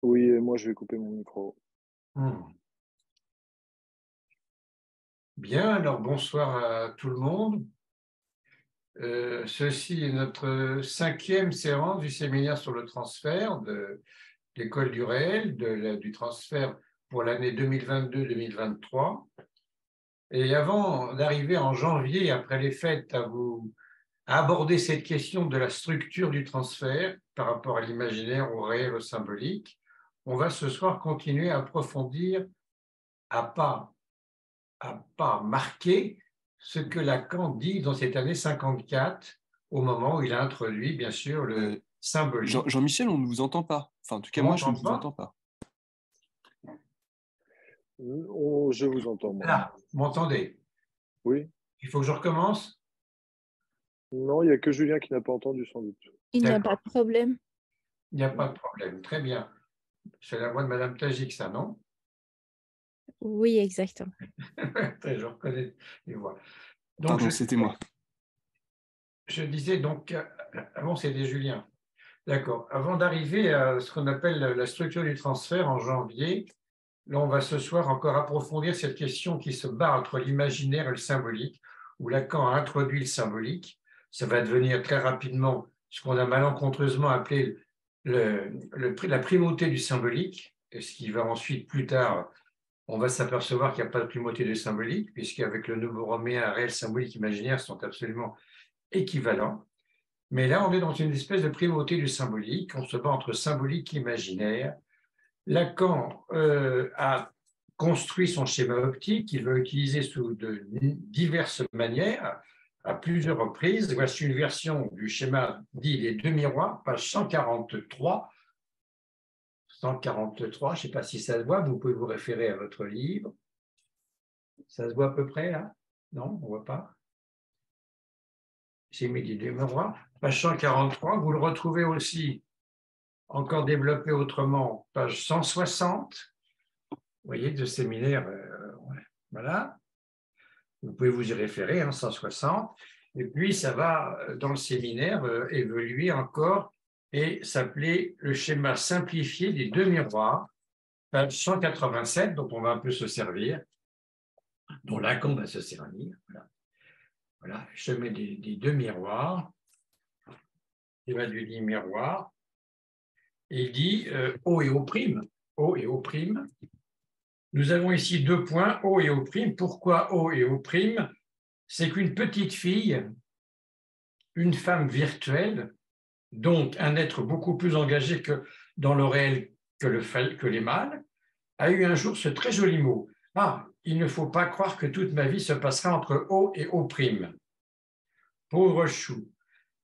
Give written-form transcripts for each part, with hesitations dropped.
Oui, et moi je vais couper mon micro. Hmm. Bien, alors bonsoir à tout le monde. Ceci est notre cinquième séance du séminaire sur le transfert de l'école du réel, du transfert pour l'année 2022-2023. Et avant d'arriver en janvier, après les fêtes, à aborder cette question de la structure du transfert par rapport à l'imaginaire, au réel, au symbolique, on va ce soir continuer à approfondir à pas pas marqué ce que Lacan dit dans cette année 54, au moment où il a introduit, bien sûr, Euh, le symbolique. Jean-Michel, on ne vous entend pas. Enfin, en tout On cas, moi, je ne m'entend vous pas? entends pas. Je vous entends, moi. Là, vous m'entendez? Oui? Il faut que je recommence? Non, il n'y a que Julien qui n'a pas entendu, sans doute. Il n'y a pas D'accord, de problème. il n'y a pas de problème. Très bien. C'est la voix de Madame Tajik, ça, non? Oui, exactement. Je reconnais les voix. Donc, Pardon, c'était moi. je disais donc, avant c'était Julien. D'accord. Avant d'arriver à ce qu'on appelle la structure du transfert en janvier, là, on va ce soir encore approfondir cette question qui se bat entre l'imaginaire et le symbolique, où Lacan a introduit le symbolique. Ça va devenir très rapidement ce qu'on a malencontreusement appelé la primauté du symbolique, et ce qui va ensuite, plus tard, on va s'apercevoir qu'il n'y a pas de primauté du symbolique, puisqu'avec le nouveau roméen, réel, symbolique, imaginaire sont absolument équivalents. Mais là, on est dans une espèce de primauté du symbolique, on se bat entre symbolique et imaginaire. Lacan a construit son schéma optique qu'il va utiliser sous de diverses manières, à plusieurs reprises. Voici une version du schéma dit les deux miroirs, page 143. 143, je ne sais pas si ça se voit, vous pouvez vous référer à votre livre. Ça se voit à peu près là? Non, on ne voit pas. J'ai mis les deux miroirs. Page 143, vous le retrouvez aussi encore développé autrement, page 160. Vous voyez, de séminaire, voilà. Vous pouvez vous y référer, hein, 160. Et puis, ça va, dans le séminaire, évoluer encore et s'appeler le schéma simplifié des deux miroirs, page 187, dont on va un peu se servir, dont Lacan va se servir. Voilà, voilà. Je mets des deux miroirs. Il va lui dire miroir. Et il dit O et O prime. O et O prime. Nous avons ici deux points, O et O prime. Pourquoi O et O prime? C'est qu'une petite fille, une femme virtuelle, donc un être beaucoup plus engagé que dans le réel que les mâles, a eu un jour ce très joli mot. Ah, il ne faut pas croire que toute ma vie se passera entre O et O prime. Pauvre chou,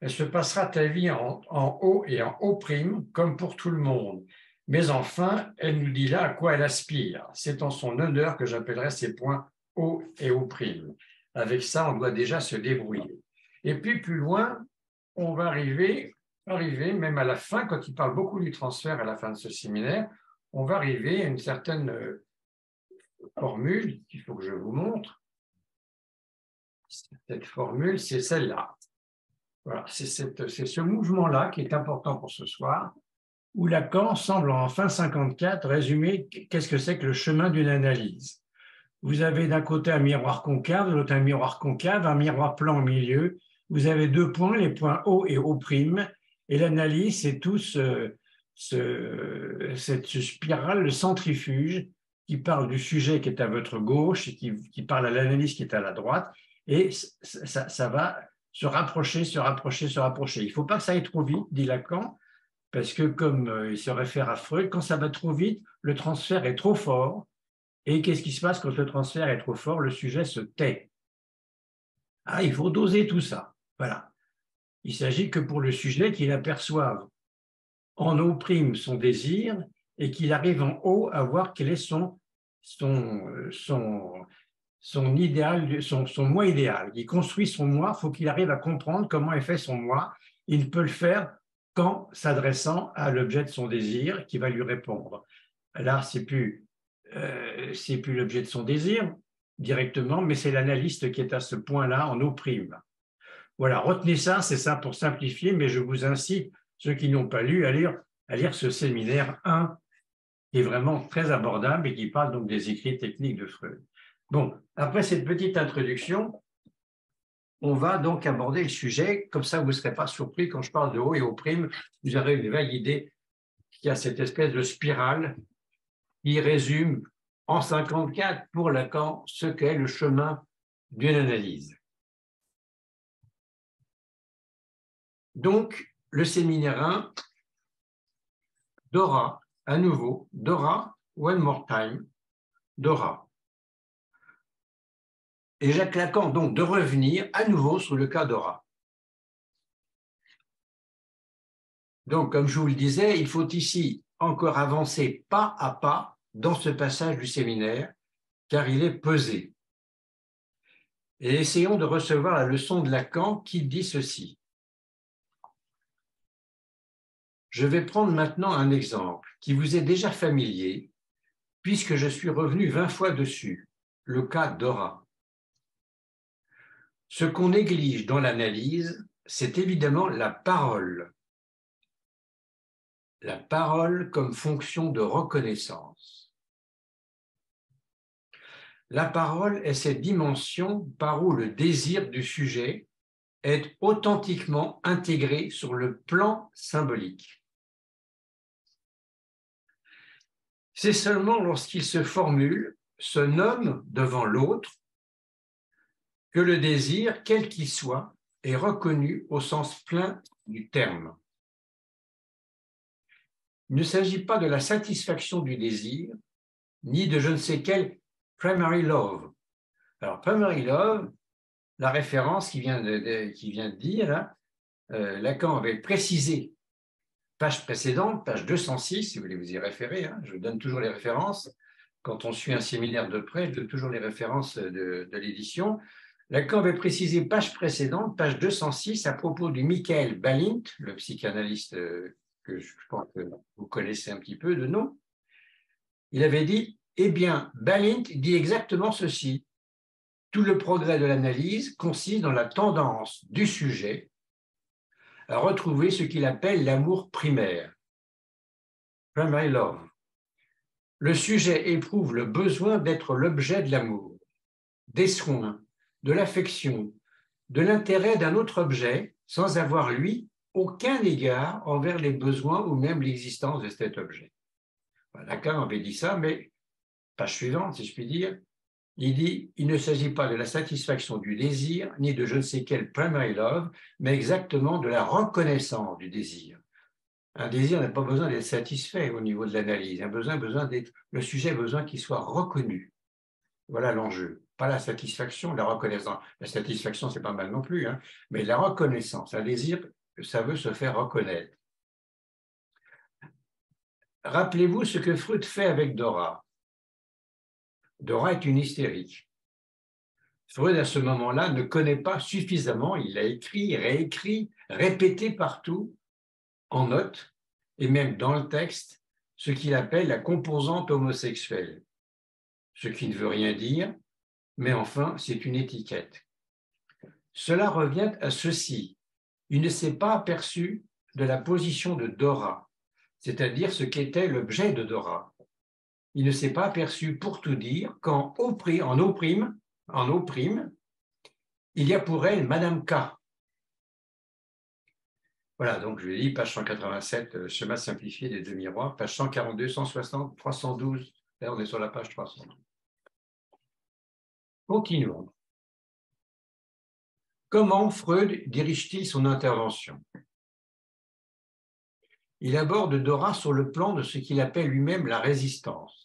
elle se passera ta vie en O et en O prime, comme pour tout le monde. Mais enfin, elle nous dit là à quoi elle aspire. C'est en son honneur que j'appellerai ces points O et O prime. Avec ça, on doit déjà se débrouiller. Et puis plus loin, on va arriver même à la fin, quand il parle beaucoup du transfert à la fin de ce séminaire, on va arriver à une certaine formule qu'il faut que je vous montre. Cette formule, c'est celle-là. Voilà, c'est ce mouvement-là qui est important pour ce soir, où Lacan semble en fin 54 résumer qu'est-ce que c'est que le chemin d'une analyse. Vous avez d'un côté un miroir concave, de l'autre un miroir concave, un miroir plan au milieu. Vous avez deux points, les points O et O', et l'analyse, c'est tout cette spirale, le centrifuge, qui parle du sujet qui est à votre gauche et qui parle à l'analyse qui est à la droite, et ça va se rapprocher, se rapprocher, se rapprocher. Il ne faut pas que ça aille trop vite, dit Lacan, parce que comme il se réfère à Freud, quand ça va trop vite, le transfert est trop fort. Et qu'est-ce qui se passe quand le transfert est trop fort? Le sujet se tait. Ah, il faut doser tout ça. Voilà. Il s'agit que pour le sujet qu'il aperçoive en O' son désir et qu'il arrive en haut à voir quel est son idéal, son moi idéal. Il construit son moi, il faut qu'il arrive à comprendre comment est fait son moi. Il peut le faire qu'en s'adressant à l'objet de son désir qui va lui répondre. Là, c'est plus l'objet de son désir directement, mais c'est l'analyste qui est à ce point-là en O'. Voilà, retenez ça, c'est ça pour simplifier, mais je vous incite, ceux qui n'ont pas lu, à lire ce séminaire 1 qui est vraiment très abordable et qui parle donc des écrits techniques de Freud. Bon, après cette petite introduction, on va donc aborder le sujet, comme ça vous ne serez pas surpris quand je parle de O et O', vous aurez une vague idée qu'il y a cette espèce de spirale qui résume en 54 pour Lacan ce qu'est le chemin d'une analyse. Donc, le séminaire 1, Dora, à nouveau, Dora, one more time, Dora. Et Jacques Lacan, donc, de revenir à nouveau sur le cas Dora. Donc, comme je vous le disais, il faut ici encore avancer pas à pas dans ce passage du séminaire, car il est pesé. Et essayons de recevoir la leçon de Lacan qui dit ceci. Je vais prendre maintenant un exemple qui vous est déjà familier, puisque je suis revenu 20 fois dessus, le cas Dora. Ce qu'on néglige dans l'analyse, c'est évidemment la parole. La parole comme fonction de reconnaissance. La parole est cette dimension par où le désir du sujet est authentiquement intégré sur le plan symbolique. C'est seulement lorsqu'il se formule, se nomme devant l'autre, que le désir, quel qu'il soit, est reconnu au sens plein du terme. Il ne s'agit pas de la satisfaction du désir, ni de je ne sais quel primary love. Alors, primary love, la référence qui vient de dire, là, Lacan avait précisé, page précédente, page 206, si vous voulez vous y référer, hein, je donne toujours les références. Quand on suit un séminaire de près, je donne toujours les références de l'édition. Lacan avait précisé, page précédente, page 206, à propos du Michael Balint, le psychanalyste que je pense que vous connaissez un petit peu de nom. Il avait dit, eh bien, Balint dit exactement ceci. Tout le progrès de l'analyse consiste dans la tendance du sujet à retrouver ce qu'il appelle l'amour primaire, primary love. Le sujet éprouve le besoin d'être l'objet de l'amour, des soins, de l'affection, de l'intérêt d'un autre objet, sans avoir, lui, aucun égard envers les besoins ou même l'existence de cet objet. Lacan avait dit ça, mais page suivante, si je puis dire, il dit « Il ne s'agit pas de la satisfaction du désir, ni de je ne sais quel primary love, mais exactement de la reconnaissance du désir. » Un désir n'a pas besoin d'être satisfait au niveau de l'analyse. Le sujet a besoin qu'il soit reconnu. Voilà l'enjeu. Pas la satisfaction, la reconnaissance. La satisfaction, c'est pas mal non plus, hein, mais la reconnaissance. Un désir, ça veut se faire reconnaître. Rappelez-vous ce que Freud fait avec Dora. Dora est une hystérique. Freud, à ce moment-là, ne connaît pas suffisamment, il a écrit, réécrit, répété partout, en notes, et même dans le texte, ce qu'il appelle la composante homosexuelle. Ce qui ne veut rien dire, mais enfin, c'est une étiquette. Cela revient à ceci. Il ne s'est pas aperçu de la position de Dora, c'est-à-dire ce qu'était l'objet de Dora. Il ne s'est pas aperçu, pour tout dire, qu'en O', il y a pour elle Madame K. Voilà, donc je l'ai dit, page 187, schéma simplifié des deux miroirs, page 142, 160, 312. Là, on est sur la page 300. Continuons. Comment Freud dirige-t-il son intervention? Il aborde Dora sur le plan de ce qu'il appelle lui-même la résistance.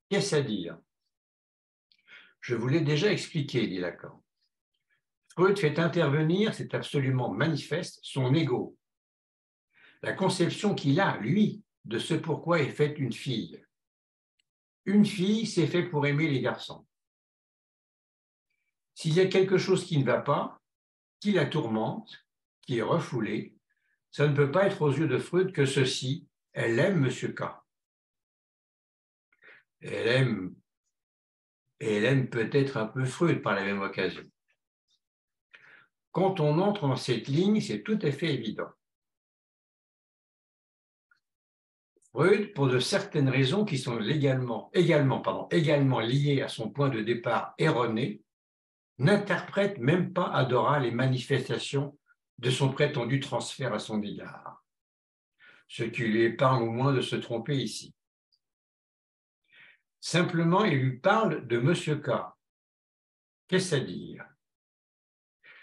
Qu'est-ce à dire? Je vous l'ai déjà expliqué, dit Lacan. Freud fait intervenir, c'est absolument manifeste, son ego. La conception qu'il a, lui, de ce pourquoi est faite une fille. Une fille, c'est fait pour aimer les garçons. S'il y a quelque chose qui ne va pas, qui la tourmente, qui est refoulé, ça ne peut pas être aux yeux de Freud que ceci, elle aime M. K. Et elle aime peut-être un peu Freud par la même occasion. Quand on entre dans cette ligne, c'est tout à fait évident. Freud, pour de certaines raisons qui sont également liées à son point de départ erroné, n'interprète même pas à Dora les manifestations de son prétendu transfert à son égard, ce qui lui épargne au moins de se tromper ici. Simplement, il lui parle de Monsieur K. Qu'est-ce à dire?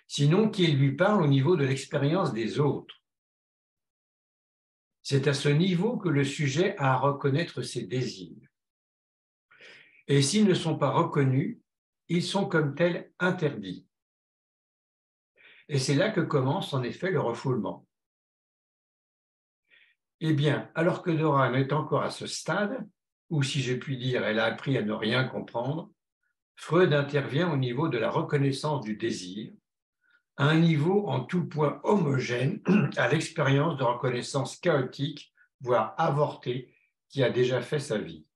Sinon qu'il lui parle au niveau de l'expérience des autres. C'est à ce niveau que le sujet a à reconnaître ses désirs. Et s'ils ne sont pas reconnus, ils sont comme tels interdits. Et c'est là que commence en effet le refoulement. Eh bien, alors que Dora en est encore à ce stade, ou si je puis dire, elle a appris à ne rien comprendre, Freud intervient au niveau de la reconnaissance du désir, à un niveau en tout point homogène à l'expérience de reconnaissance chaotique, voire avortée, qui a déjà fait sa vie.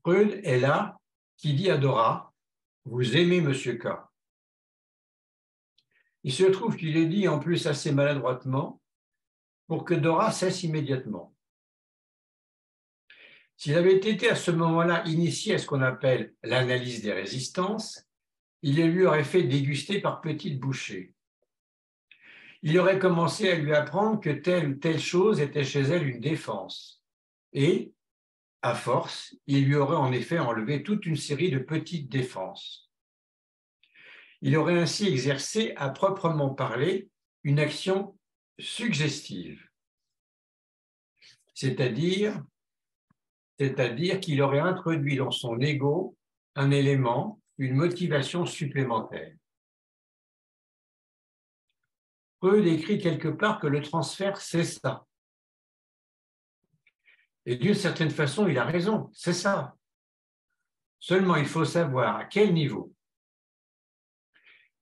Freud est là qui dit à Dora « Vous aimez Monsieur K ». Il se trouve qu'il est dit en plus assez maladroitement pour que Dora cesse immédiatement. S'il avait été à ce moment-là initié à ce qu'on appelle l'analyse des résistances, il lui aurait fait déguster par petites bouchées. Il aurait commencé à lui apprendre que telle ou telle chose était chez elle une défense. Et, à force, il lui aurait en effet enlevé toute une série de petites défenses. Il aurait ainsi exercé, à proprement parler, une action suggestive, c'est-à-dire qu'il aurait introduit dans son ego un élément, une motivation supplémentaire. Freud écrit quelque part que le transfert, c'est ça. Et d'une certaine façon, il a raison, c'est ça. Seulement, il faut savoir à quel niveau.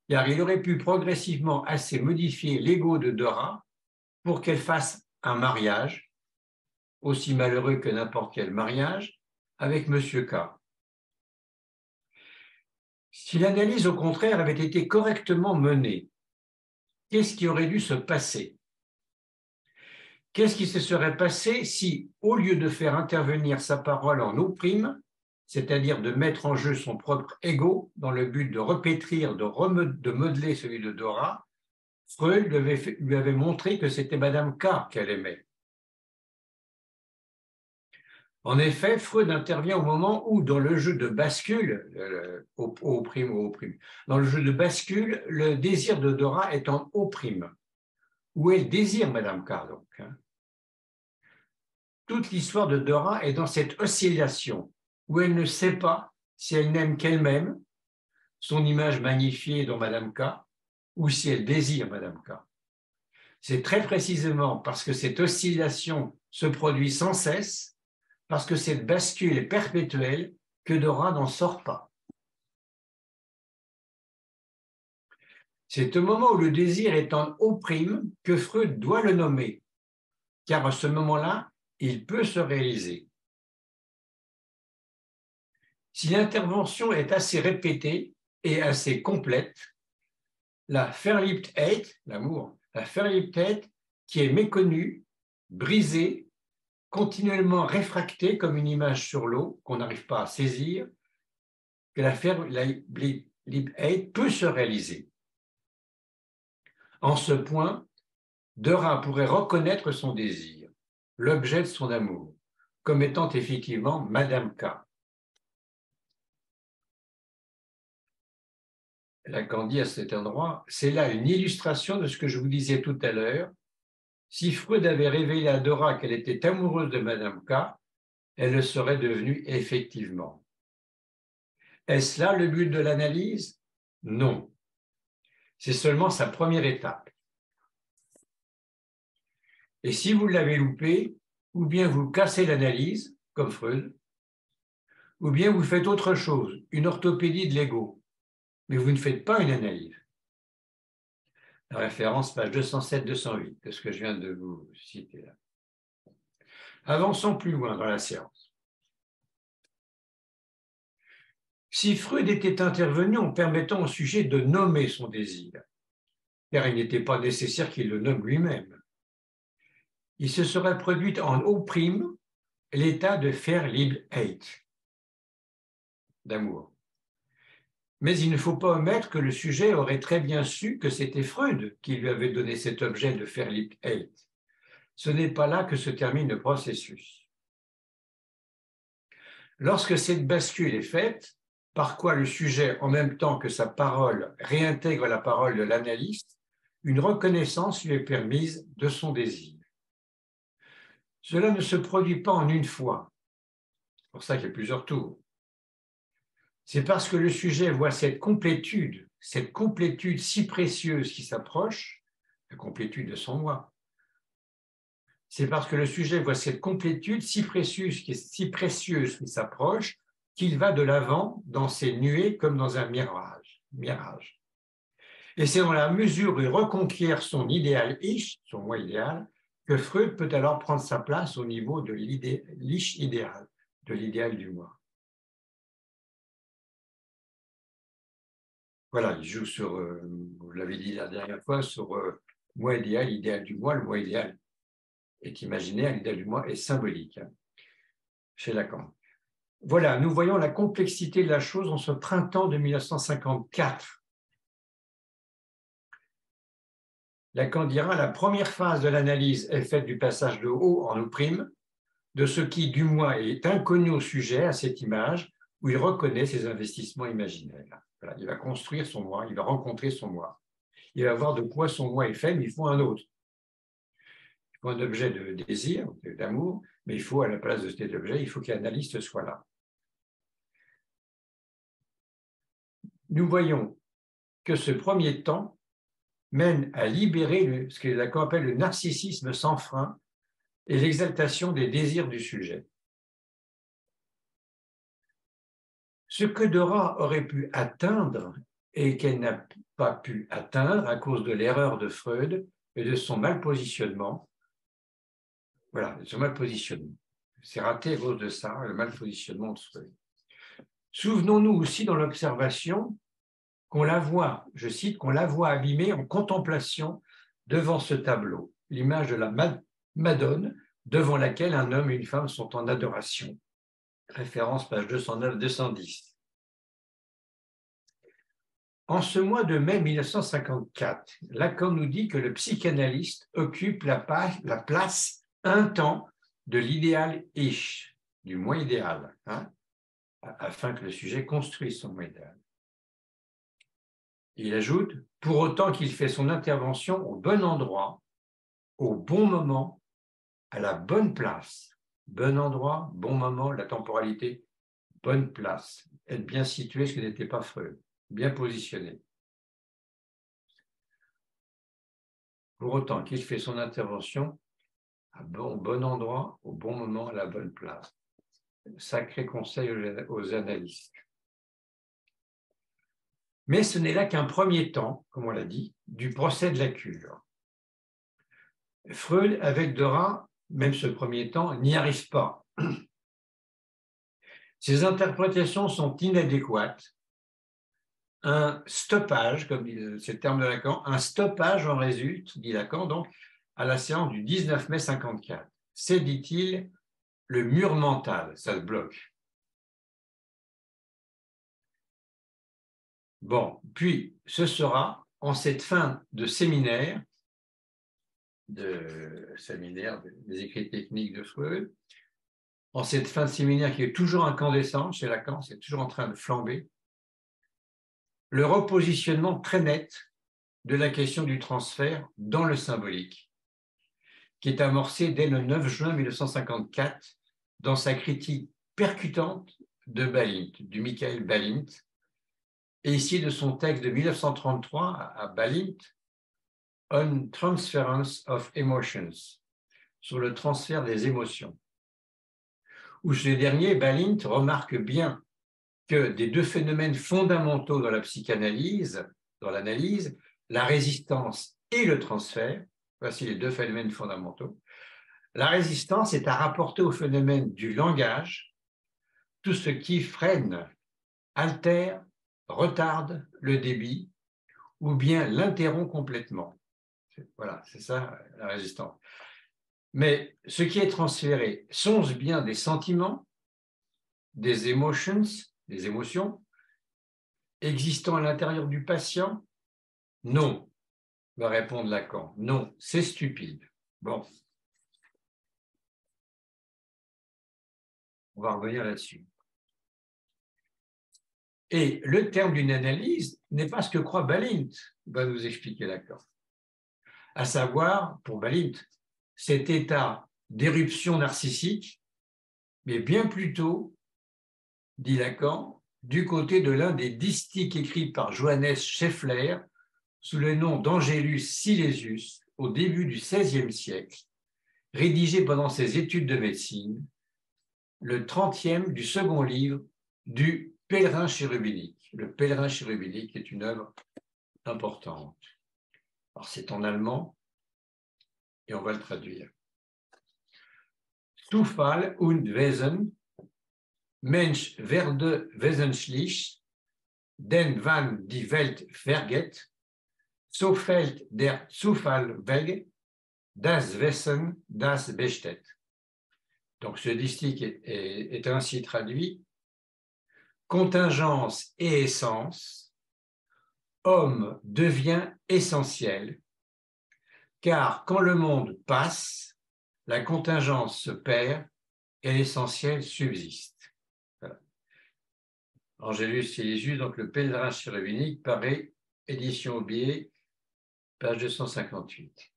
Car il aurait pu progressivement assez modifier l'ego de Dora pour qu'elle fasse un mariage, aussi malheureux que n'importe quel mariage, avec Monsieur K. Si l'analyse, au contraire, avait été correctement menée, qu'est-ce qui aurait dû se passer? Qu'est-ce qui se serait passé si, au lieu de faire intervenir sa parole en O', c'est-à-dire de mettre en jeu son propre ego dans le but de repétrir, de modeler celui de Dora, Freud lui avait montré que c'était Madame K qu'elle aimait. En effet, Freud intervient au moment où, dans le jeu de bascule, dans le jeu de bascule, le désir de Dora est en O', où elle désire Madame K, donc. Toute l'histoire de Dora est dans cette oscillation, où elle ne sait pas si elle n'aime qu'elle-même, son image magnifiée dans Madame K, ou si elle désire Madame K. C'est très précisément parce que cette oscillation se produit sans cesse, parce que cette bascule est perpétuelle, que Dora n'en sort pas. C'est au moment où le désir est en O' que Freud doit le nommer, car à ce moment-là, il peut se réaliser. Si l'intervention est assez répétée et assez complète, la Verliebtheit, l'amour, la Verliebtheit qui est méconnue, brisée, continuellement réfractée comme une image sur l'eau qu'on n'arrive pas à saisir, que la Verliebtheit peut se réaliser. En ce point, Dora pourrait reconnaître son désir, l'objet de son amour, comme étant effectivement Madame K. Lacan dit à cet endroit, c'est là une illustration de ce que je vous disais tout à l'heure. Si Freud avait révélé à Dora qu'elle était amoureuse de Madame K, elle le serait devenue effectivement. Est-ce là le but de l'analyse? Non. C'est seulement sa première étape. Et si vous l'avez loupé, ou bien vous cassez l'analyse, comme Freud, ou bien vous faites autre chose, une orthopédie de l'ego, mais vous ne faites pas une analyse. La référence, page 207-208, de ce que je viens de vous citer là. Avançons plus loin dans la séance. Si Freud était intervenu en permettant au sujet de nommer son désir, car il n'était pas nécessaire qu'il le nomme lui-même, il se serait produit en O' l'état de Verliebtheit, d'amour. Mais il ne faut pas omettre que le sujet aurait très bien su que c'était Freud qui lui avait donné cet objet de Verliebtheit. Ce n'est pas là que se termine le processus. Lorsque cette bascule est faite, par quoi le sujet, en même temps que sa parole, réintègre la parole de l'analyste, une reconnaissance lui est permise de son désir. Cela ne se produit pas en une fois. C'est pour ça qu'il y a plusieurs tours. C'est parce que le sujet voit cette complétude si précieuse qui s'approche, la complétude de son moi. C'est parce que le sujet voit cette complétude si précieuse qui s'approche qu'il va de l'avant dans ses nuées comme dans un mirage. Et c'est dans la mesure où il reconquiert son idéal Ich, son moi idéal, que Freud peut alors prendre sa place au niveau de l'Ich idéal, de l'idéal du moi. Voilà, il joue sur, vous l'avez dit la dernière fois, sur moi idéal, idéal du moi. Le moi idéal est imaginaire, l'idéal du moi est symbolique, chez Lacan. Voilà, nous voyons la complexité de la chose en ce printemps de 1954. Lacan dira, la première phase de l'analyse est faite du passage de O en O', de ce qui, du moi, est inconnu au sujet, à cette image, où il reconnaît ses investissements imaginaires. Voilà, il va construire son moi, il va rencontrer son moi. Il va voir de quoi son moi est fait, mais il faut un autre. Il faut un objet de désir, d'amour, mais il faut, à la place de cet objet, il faut qu'un analyste soit là. Nous voyons que ce premier temps mène à libérer ce que Lacan appelle le narcissisme sans frein et l'exaltation des désirs du sujet. Ce que Dora aurait pu atteindre et qu'elle n'a pas pu atteindre à cause de l'erreur de Freud et de son mal positionnement. Voilà, de son mal positionnement. C'est raté à cause de ça, le mal positionnement de Freud. Souvenons-nous aussi dans l'observation qu'on la voit, je cite, qu'on la voit abîmée en contemplation devant ce tableau, l'image de la Madone devant laquelle un homme et une femme sont en adoration. Référence page 209-210. En ce mois de mai 1954, Lacan nous dit que le psychanalyste occupe la place un temps de l'idéal Ich, du moi idéal, afin que le sujet construise son moi idéal. Il ajoute, pour autant qu'il fait son intervention au bon endroit, au bon moment, à la bonne place. Bon endroit, bon moment, la temporalité, bonne place. Être bien situé, ce que n'était pas Freud. Bien positionné. Pour autant qu'il fait son intervention au bon endroit, au bon moment, à la bonne place. Sacré conseil aux analystes. Mais ce n'est là qu'un premier temps, comme on l'a dit, du procès de la cure. Freud, avec Dora, même ce premier temps, n'y arrive pas. Ses interprétations sont inadéquates. Un stoppage, comme c'est le terme de Lacan, un stoppage en résulte, dit Lacan, donc, à la séance du 19 mai 54. C'est, dit-il, le mur mental, ça le bloque. Bon, puis ce sera, en cette fin de séminaire des écrits techniques de Freud, en cette fin de séminaire qui est toujours incandescente chez Lacan, c'est toujours en train de flamber, le repositionnement très net de la question du transfert dans le symbolique, qui est amorcé dès le 9 juin 1954 dans sa critique percutante de Balint, du Michael Balint, et ici de son texte de 1933 à Balint, On Transference of Emotions, sur le transfert des émotions, où ce dernier, Balint, remarque bien que des deux phénomènes fondamentaux dans la psychanalyse, dans l'analyse, la résistance et le transfert, voici les deux phénomènes fondamentaux. La résistance est à rapporter au phénomène du langage, tout ce qui freine, altère, retarde le débit ou bien l'interrompt complètement. Voilà, c'est ça la résistance. Mais ce qui est transféré, sont-ce bien des sentiments, des emotions, des émotions, existant à l'intérieur du patient? Non, va répondre Lacan. Non, c'est stupide. Bon. On va revenir là-dessus. Et le terme d'une analyse n'est pas ce que croit Balint, va nous expliquer Lacan. À savoir, pour Balint, cet état d'éruption narcissique, mais bien plutôt, dit Lacan, du côté de l'un des distiches écrits par Johannes Scheffler sous le nom d'Angelus Silesius au début du XVIe siècle, rédigé pendant ses études de médecine, le 30e du second livre du Pèlerin chérubinique. Le Pèlerin chérubinique est une œuvre importante. Alors c'est en allemand et on va le traduire. Zufall und Wesen, Mensch werde wesentlich, denn wann die Welt vergeht, so fällt der Zufall weg, das Wesen, das besteht. Donc ce distique est ainsi traduit: contingence et essence, homme devient essentiel, car quand le monde passe, la contingence se perd et l'essentiel subsiste. Voilà. Angelus Silesius, donc le Pèlerin chérubinique, Paris, édition Aubier, page 258.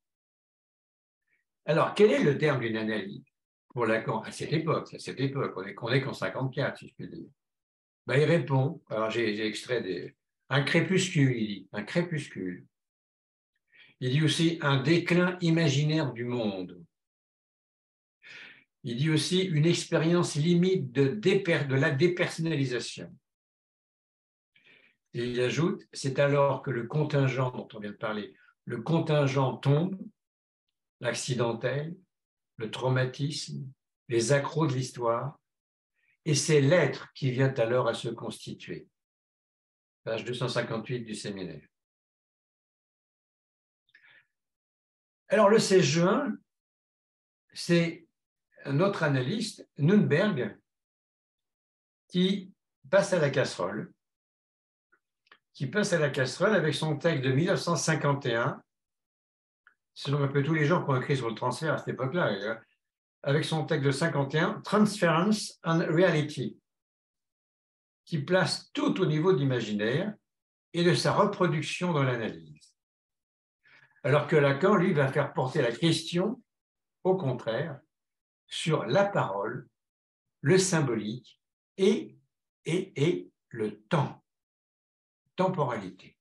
Alors, quel est le terme d'une analyse pour Lacan à cette époque? On est qu'en 54, si je puis dire. Ben, il répond, alors j'ai extrait un crépuscule, il dit, un crépuscule. Il dit aussi un déclin imaginaire du monde. Il dit aussi une expérience limite de la dépersonnalisation. Et il ajoute, c'est alors que le contingent dont on vient de parler, le contingent tombe, l'accidentel, le traumatisme, les accros de l'histoire, et c'est l'être qui vient alors à se constituer. Page 258 du séminaire. Alors le 16 juin, c'est un autre analyste, Nunberg, qui passe à la casserole avec son texte de 1951, selon un peu tous les gens qui ont écrit sur le transfert à cette époque-là, avec son texte de 51, Transference and Reality, qui place tout au niveau de l'imaginaire et de sa reproduction dans l'analyse. Alors que Lacan, lui, va faire porter la question, au contraire, sur la parole, le symbolique et le temps, temporalité.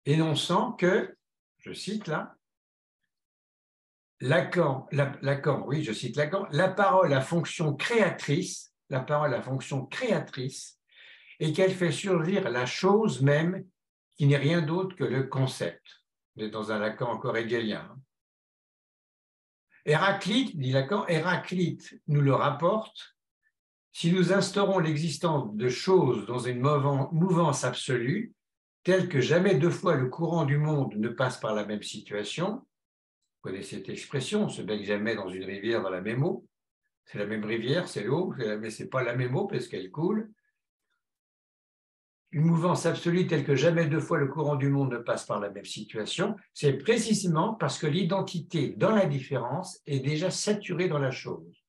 Énonçant que, je cite là, Lacan, je cite Lacan, la parole a fonction créatrice, et qu'elle fait surgir la chose même qui n'est rien d'autre que le concept. On est dans un Lacan encore hegelien. Héraclite, dit Lacan, Héraclite nous le rapporte, si nous instaurons l'existence de choses dans une mouvance absolue, telle que jamais deux fois le courant du monde ne passe par la même situation. Vous connaissez cette expression, on se baigne jamais dans une rivière dans la même eau. C'est la même rivière, c'est l'eau, mais ce n'est pas la même eau parce qu'elle coule. Une mouvance absolue telle que jamais deux fois le courant du monde ne passe par la même situation, c'est précisément parce que l'identité dans la différence est déjà saturée dans la chose.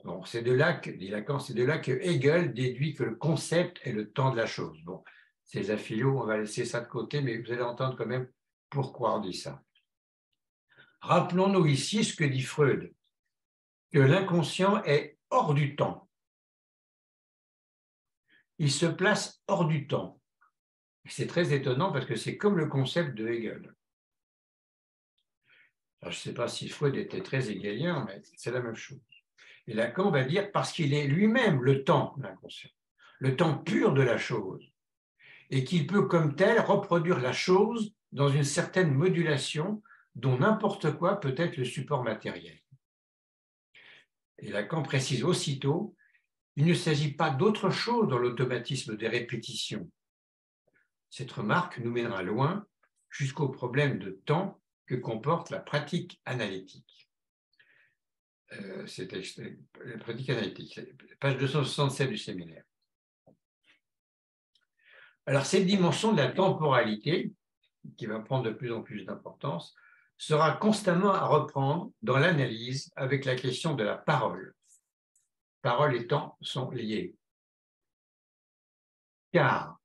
Bon, c'est de là que, dit Lacan, c'est de là que Hegel déduit que le concept est le temps de la chose. Bon, c'est la philo, on va laisser ça de côté, mais vous allez entendre quand même pourquoi on dit ça. Rappelons-nous ici ce que dit Freud, que l'inconscient est hors du temps. Il se place hors du temps. C'est très étonnant parce que c'est comme le concept de Hegel. Alors, je ne sais pas si Freud était très hegelien, mais c'est la même chose. Et Lacan va dire parce qu'il est lui-même le temps, l'inconscient, le temps pur de la chose, et qu'il peut comme tel reproduire la chose dans une certaine modulation dont n'importe quoi peut être le support matériel. Et Lacan précise aussitôt, il ne s'agit pas d'autre chose dans l'automatisme des répétitions. Cette remarque nous mènera loin jusqu'au problème de temps que comporte la pratique analytique. C'est la pratique analytique, page 267 du séminaire. Alors, cette dimension de la temporalité, qui va prendre de plus en plus d'importance, sera constamment à reprendre dans l'analyse avec la question de la parole. Parole et temps sont liés. Car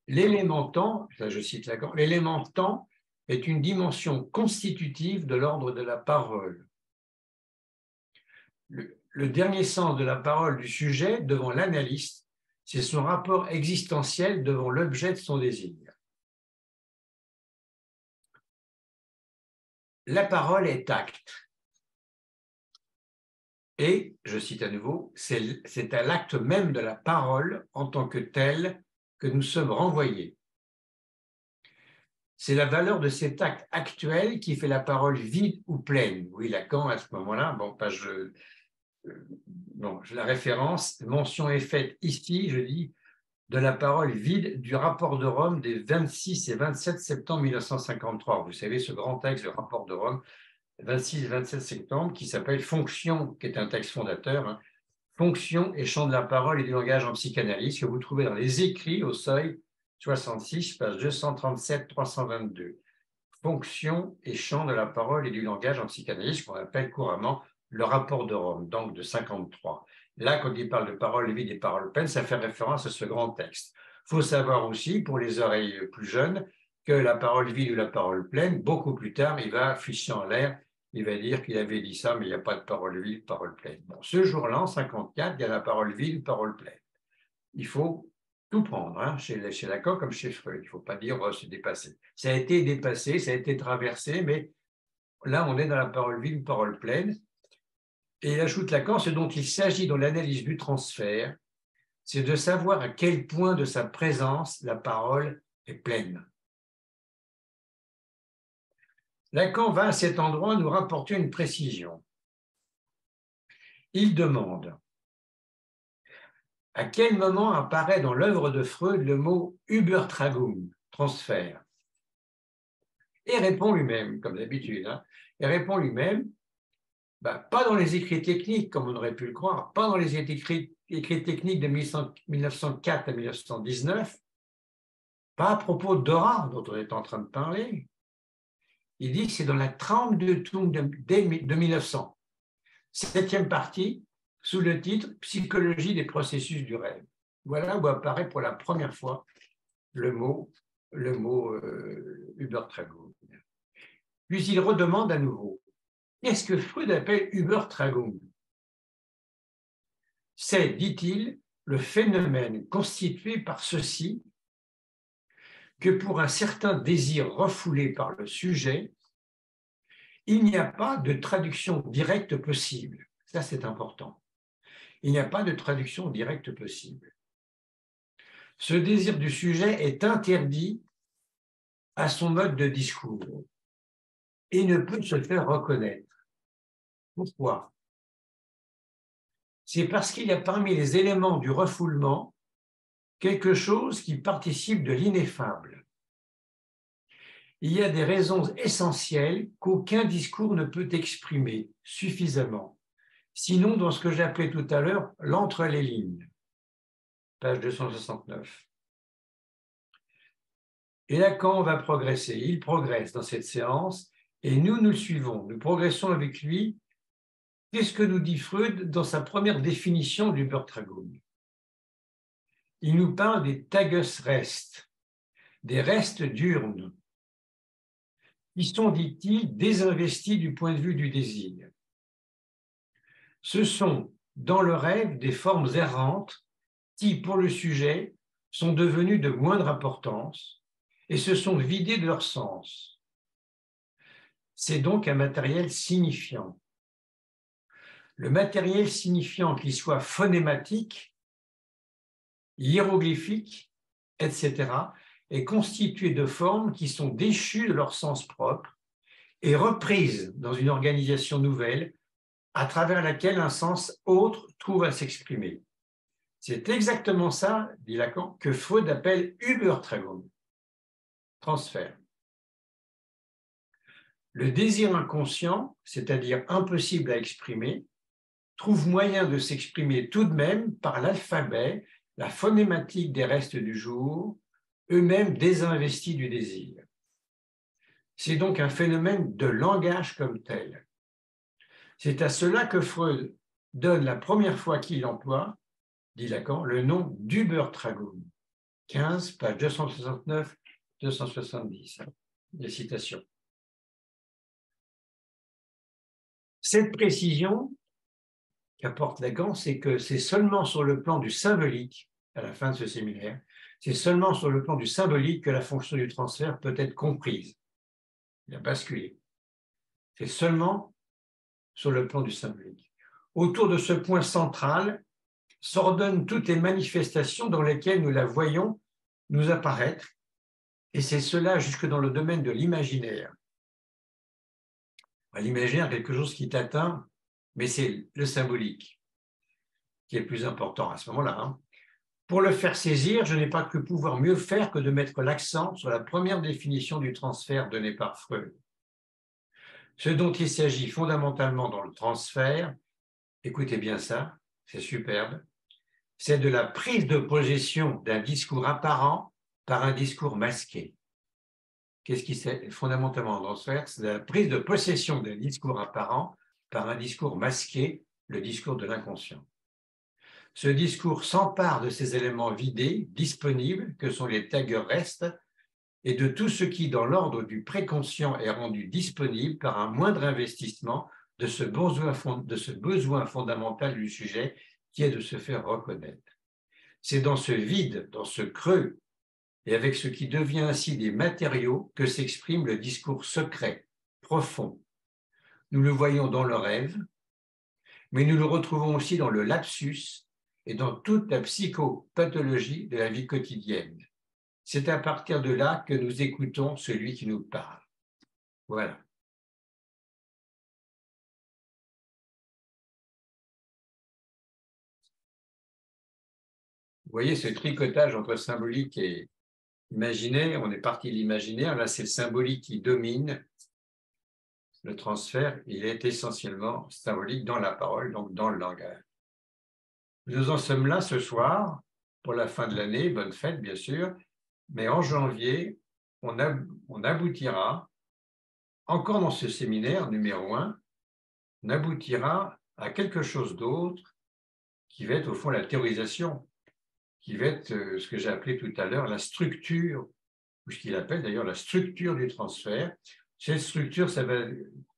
l'élément temps, là je cite Lacan, l'élément temps est une dimension constitutive de l'ordre de la parole. Le dernier sens de la parole du sujet devant l'analyste, c'est son rapport existentiel devant l'objet de son désir. La parole est acte. Et, je cite à nouveau, c'est à l'acte même de la parole en tant que tel que nous sommes renvoyés. C'est la valeur de cet acte actuel qui fait la parole vide ou pleine. Oui, Lacan, à ce moment-là, la référence, mention est faite ici, je dis, de la parole vide du rapport de Rome des 26 et 27 septembre 1953. Vous savez, ce grand texte, le rapport de Rome, 26 et 27 septembre, qui s'appelle Fonction, qui est un texte fondateur, hein, Fonction et champ de la parole et du langage en psychanalyse, que vous trouvez dans les écrits au seuil 66, page 237-322. Fonction et champ de la parole et du langage en psychanalyse, qu'on appelle couramment le rapport de Rome, donc de 53. Là, quand il parle de parole vide et parole pleine, ça fait référence à ce grand texte. Il faut savoir aussi, pour les oreilles plus jeunes, que la parole vide ou la parole pleine, beaucoup plus tard, il va ficher en l'air, il va dire qu'il avait dit ça, mais il n'y a pas de parole vide, parole pleine. Bon, ce jour-là, en 54, il y a la parole vide, parole pleine. Il faut tout prendre, hein, chez Lacan comme chez Freud. Il ne faut pas dire oh, c'est dépassé. Ça a été dépassé, ça a été traversé, mais là, on est dans la parole vide, parole pleine. Et il ajoute Lacan, ce dont il s'agit dans l'analyse du transfert, c'est de savoir à quel point de sa présence la parole est pleine. Lacan va à cet endroit nous rapporter une précision. Il demande à quel moment apparaît dans l'œuvre de Freud le mot Übertragung, transfert. Et répond lui-même, comme d'habitude, hein, et répond lui-même, pas dans les écrits techniques, comme on aurait pu le croire, pas dans les écrits techniques de 1904 à 1919, pas à propos d'Aura, dont on est en train de parler. Il dit que c'est dans la trame de Tung de 1900, 7e partie, sous le titre « Psychologie des processus du rêve ». Voilà où apparaît pour la première fois le mot Übertragung. Puis il redemande à nouveau « Qu'est-ce que Freud appelle Übertragung » ? C'est, dit-il, le phénomène constitué par ceci que pour un certain désir refoulé par le sujet, il n'y a pas de traduction directe possible. Ça, c'est important. Il n'y a pas de traduction directe possible. Ce désir du sujet est interdit à son mode de discours et ne peut se faire reconnaître. Pourquoi ? C'est parce qu'il y a parmi les éléments du refoulement quelque chose qui participe de l'ineffable. Il y a des raisons essentielles qu'aucun discours ne peut exprimer suffisamment, sinon dans ce que j'appelais tout à l'heure l'entre les lignes, page 269. Et Lacan va progresser, il progresse dans cette séance, et nous le suivons, nous progressons avec lui. Qu'est-ce que nous dit Freud dans sa première définition du Übertragung ? Il nous parle des Tagesreste, des restes diurnes, qui sont, dit-il, désinvestis du point de vue du désir. Ce sont, dans le rêve, des formes errantes qui, pour le sujet, sont devenues de moindre importance et se sont vidées de leur sens. C'est donc un matériel signifiant. Le matériel signifiant, qu'il soit phonématique, hiéroglyphique, etc., est constitué de formes qui sont déchues de leur sens propre et reprises dans une organisation nouvelle à travers laquelle un sens autre trouve à s'exprimer. C'est exactement ça, dit Lacan, que Freud appelle Übertragung, transfert. Le désir inconscient, c'est-à-dire impossible à exprimer, trouve moyen de s'exprimer tout de même par l'alphabet, la phonématique des restes du jour, eux-mêmes désinvestis du désir. C'est donc un phénomène de langage comme tel. C'est à cela que Freud donne la première fois qu'il emploie, dit Lacan, le nom d'Übertragung. 15, page 269-270. Les citations. Cette précision qu'apporte Lacan, c'est que c'est seulement sur le plan du symbolique, à la fin de ce séminaire, c'est seulement sur le plan du symbolique que la fonction du transfert peut être comprise. Il a basculé. C'est seulement sur le plan du symbolique. Autour de ce point central s'ordonnent toutes les manifestations dans lesquelles nous la voyons nous apparaître, et c'est cela jusque dans le domaine de l'imaginaire. L'imaginaire, quelque chose qui t'atteint, mais c'est le symbolique qui est le plus important à ce moment-là. Pour le faire saisir, je n'ai pas cru pouvoir mieux faire que de mettre l'accent sur la première définition du transfert donnée par Freud. Ce dont il s'agit fondamentalement dans le transfert, écoutez bien ça, c'est superbe, c'est de la prise de possession d'un discours apparent par un discours masqué. Qu'est-ce qui c'est fondamentalement dans le transfert? C'est la prise de possession d'un discours apparent par un discours masqué, le discours de l'inconscient. Ce discours s'empare de ces éléments vidés, disponibles, que sont les tags restes, et de tout ce qui, dans l'ordre du préconscient, est rendu disponible par un moindre investissement de ce besoin fondamental du sujet qui est de se faire reconnaître. C'est dans ce vide, dans ce creux, et avec ce qui devient ainsi des matériaux que s'exprime le discours secret, profond. Nous le voyons dans le rêve, mais nous le retrouvons aussi dans le lapsus et dans toute la psychopathologie de la vie quotidienne. C'est à partir de là que nous écoutons celui qui nous parle. Voilà. Vous voyez ce tricotage entre symbolique et imaginaire. On est parti de l'imaginaire. Là, c'est le symbolique qui domine. Le transfert, il est essentiellement symbolique dans la parole, donc dans le langage. Nous en sommes là ce soir, pour la fin de l'année. Bonne fête, bien sûr. Mais en janvier, on aboutira, encore dans ce séminaire numéro 1, on aboutira à quelque chose d'autre qui va être au fond la théorisation, qui va être ce que j'ai appelé tout à l'heure la structure, ou ce qu'il appelle d'ailleurs la structure du transfert. Cette structure, ça va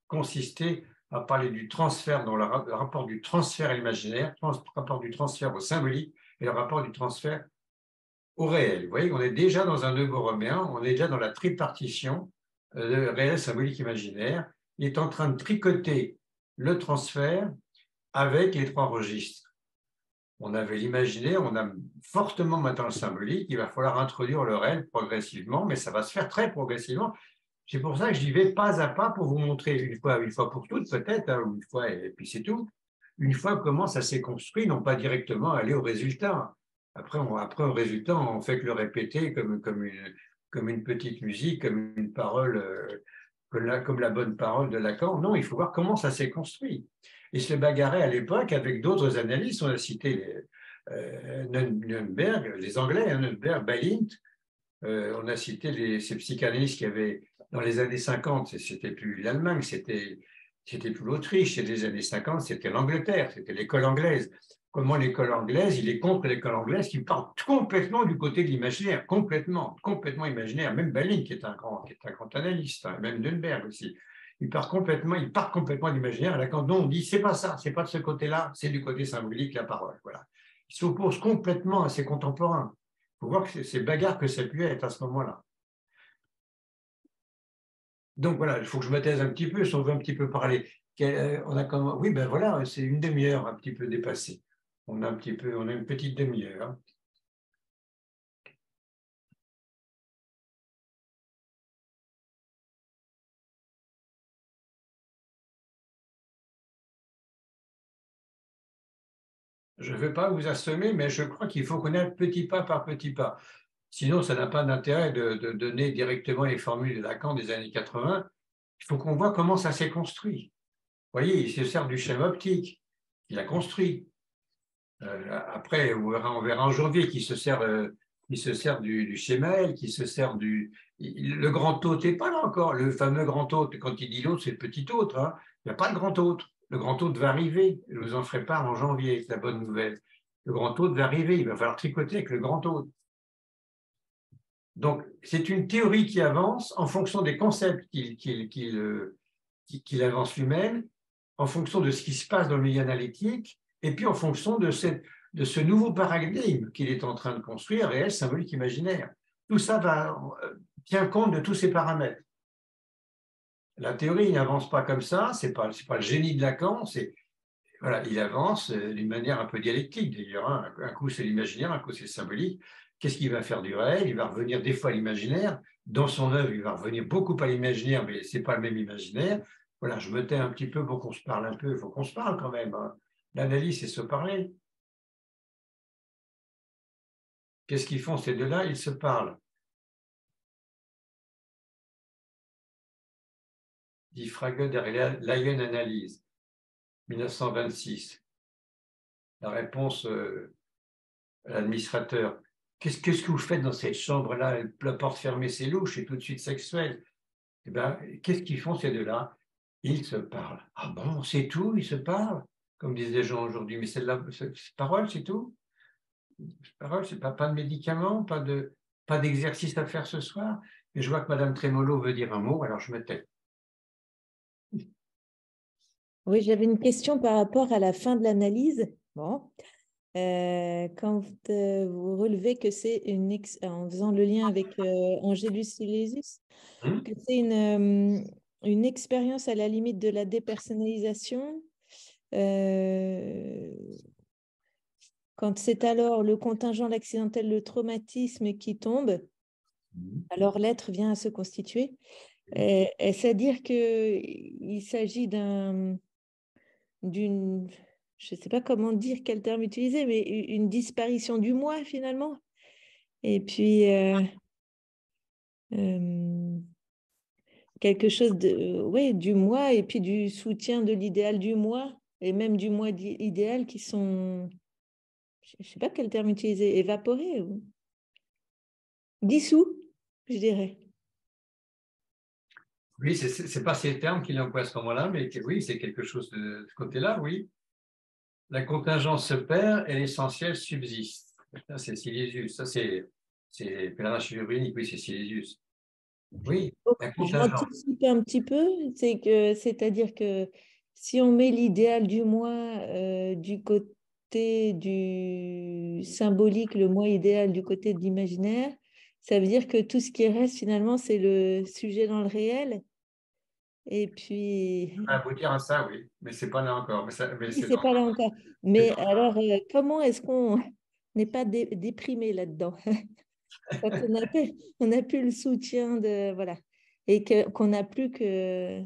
consister à parler du transfert dans le rapport du transfert à l'imaginaire, le rapport du transfert au symbolique et le rapport du transfert au réel. Vous voyez qu'on est déjà dans un nœud borroméen, on est déjà dans la tripartition réel, symbolique, imaginaire. Il est en train de tricoter le transfert avec les 3 registres. On avait l'imaginaire, on a fortement maintenant le symbolique, il va falloir introduire le réel progressivement, mais ça va se faire très progressivement. C'est pour ça que j'y vais pas à pas pour vous montrer une fois pour toutes peut-être, ou une fois et puis c'est tout. Une fois comment ça s'est construit, non pas directement aller au résultat. Après, au résultat, on fait que le répéter comme une petite musique, comme une parole, comme la bonne parole de Lacan. Non, il faut voir comment ça s'est construit. Et se bagarrer à l'époque avec d'autres analystes. On a cité Nürnberg, les Anglais, Nürnberg, Balint. On a cité ces psychanalystes qui avaient, dans les années 50, c'était plus l'Allemagne, c'était plus l'Autriche, c'était les années 50, c'était l'Angleterre, c'était l'école anglaise. Comment l'école anglaise, il est contre l'école anglaise qui part complètement du côté de l'imaginaire, complètement imaginaire. Même Balint, qui est un grand analyste, hein, même Nürnberg aussi. Il part complètement de l'imaginaire. Là, quand on dit c'est pas ça, c'est pas de ce côté-là, c'est du côté symbolique, la parole. Voilà. Il s'oppose complètement à ses contemporains. Il faut voir que c'est bagarre que ça peut être à ce moment-là. Donc voilà, il faut que je me taise un petit peu, si on veut un petit peu parler. Oui, ben voilà, c'est une demi-heure un petit peu dépassée. On a une petite demi-heure. Je ne veux pas vous assommer, mais je crois qu'il faut connaître petit pas par petit pas. Sinon, ça n'a pas d'intérêt de donner directement les formules de Lacan des années 80. il faut qu'on voit comment ça s'est construit. Vous voyez, il se sert du schéma optique, il a construit. Après, on verra en janvier qui se sert du schéma L, qui se sert du… Le grand hôte n'est pas là encore, le fameux grand hôte. Quand il dit l'autre, c'est le petit hôte. Hein. Il n'y a pas de grand hôte. Le grand hôte va arriver. Je vous en ferai part en janvier, c'est la bonne nouvelle. Le grand hôte va arriver, il va falloir tricoter avec le grand hôte. Donc, c'est une théorie qui avance en fonction des concepts qu'il avance lui-même, en fonction de ce qui se passe dans le milieu analytique, et puis en fonction de ce nouveau paradigme qu'il est en train de construire, réel, symbolique, imaginaire. Tout ça tient compte de tous ces paramètres. La théorie n'avance pas comme ça, ce n'est pas le génie de Lacan, voilà, il avance d'une manière un peu dialectique d'ailleurs. Hein. Un coup c'est l'imaginaire, un coup c'est le symbolique. Qu'est-ce qu'il va faire du réel? Il va revenir des fois à l'imaginaire. Dans son œuvre, il va revenir beaucoup à l'imaginaire, mais ce n'est pas le même imaginaire. Voilà, je me tais un petit peu pour qu'on se parle un peu. Il faut qu'on se parle quand même. Hein. L'analyse, c'est se parler. Qu'est-ce qu'ils font ces deux-là? Ils se parlent. Die Frage der Laienanalyse, 1926. La réponse à l'administrateur. Qu'est-ce que vous faites dans cette chambre-là? La porte fermée, c'est louche, c'est tout de suite sexuel. Eh bien, qu'est-ce qu'ils font ces deux-là? Ils se parlent. Ah bon, c'est tout, ils se parlent, comme disent les gens aujourd'hui. Mais c'est parole, c'est tout. Parole, c'est pas de médicaments, pas d'exercice à faire ce soir. Mais je vois que Madame Trémolo veut dire un mot, alors je me tais. Oui, j'avais une question par rapport à la fin de l'analyse. Bon. Quand vous relevez que c'est en faisant le lien avec Angelus Silesius, que c'est une expérience à la limite de la dépersonnalisation, quand c'est alors le contingent, l'accidentel, le traumatisme qui tombe, alors l'être vient à se constituer. C'est-à-dire qu'il s'agit d'une, je ne sais pas comment dire, quel terme utiliser, mais une disparition du moi finalement. Et puis, quelque chose du moi et puis du soutien de l'idéal du moi et même du moi idéal qui sont, je ne sais pas quel terme utiliser, évaporés ou dissous, je dirais. Oui, ce n'est pas ces termes qu'il emploie à ce moment-là, mais oui, c'est quelque chose de ce côté-là, oui. La contingence se perd et l'essentiel subsiste. Ça, c'est Silesius. Ça, c'est pèlerinage chirurgique, oui, c'est Silesius. Oui, la Je contingence. m'anticipe un petit peu, c'est-à-dire que si on met l'idéal du moi du côté du symbolique, le moi idéal du côté de l'imaginaire, ça veut dire que tout ce qui reste finalement, c'est le sujet dans le réel. Et puis, Ça va aboutir à ça, oui, mais ce n'est pas là encore. Mais c'est pas là encore. Mais alors, comment est-ce qu'on n'est pas déprimé là-dedans? Quand on n'a plus le soutien de… Voilà. Et qu'on n'a plus que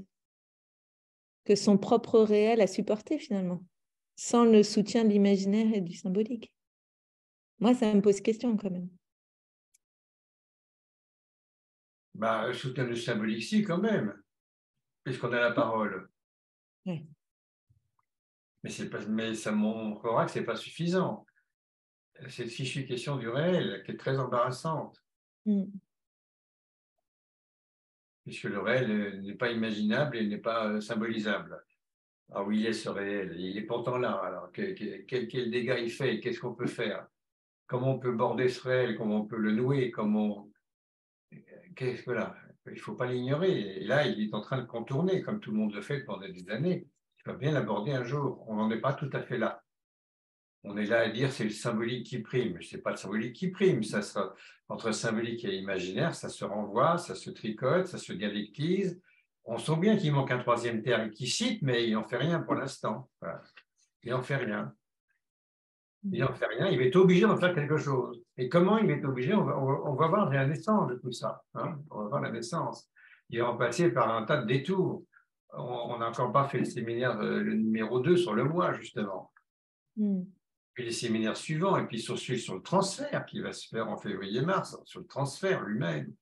son propre réel à supporter finalement, sans le soutien de l'imaginaire et du symbolique. Moi, ça me pose question quand même. le soutien du symbolique, si, quand même, puisqu'on a la parole. Ouais. Mais ça montrera que ce n'est pas suffisant. Cette fichue question du réel qui est très embarrassante. Puisque le réel n'est pas imaginable et n'est pas symbolisable. Alors où il est ce réel? Il est pourtant là. Alors quel dégât il fait? Qu'est-ce qu'on peut faire? Comment on peut border ce réel? Comment on peut le nouer? Voilà. Il ne faut pas l'ignorer. Et là, il est en train de contourner, comme tout le monde le fait pendant des années. Il va bien l'aborder un jour. On n'en est pas tout à fait là. On est là à dire c'est le symbolique qui prime. Ce n'est pas le symbolique qui prime. Ça sera, entre symbolique et imaginaire, ça se renvoie, ça se tricote, ça se dialectise. On sent bien qu'il manque un troisième terme qui cite, mais il n'en fait rien pour l'instant. Voilà. Il n'en fait rien. Il n'en fait rien. Il va être obligé d'en faire quelque chose. Et comment il va être obligé? On va voir la naissance de tout ça. Hein, on va voir la naissance. Il va en passer par un tas de détours. On n'a encore pas fait le séminaire, le numéro 2 sur le moi, justement. Puis les séminaires suivants, et puis sur le transfert qui va se faire en février-mars, sur le transfert lui-même.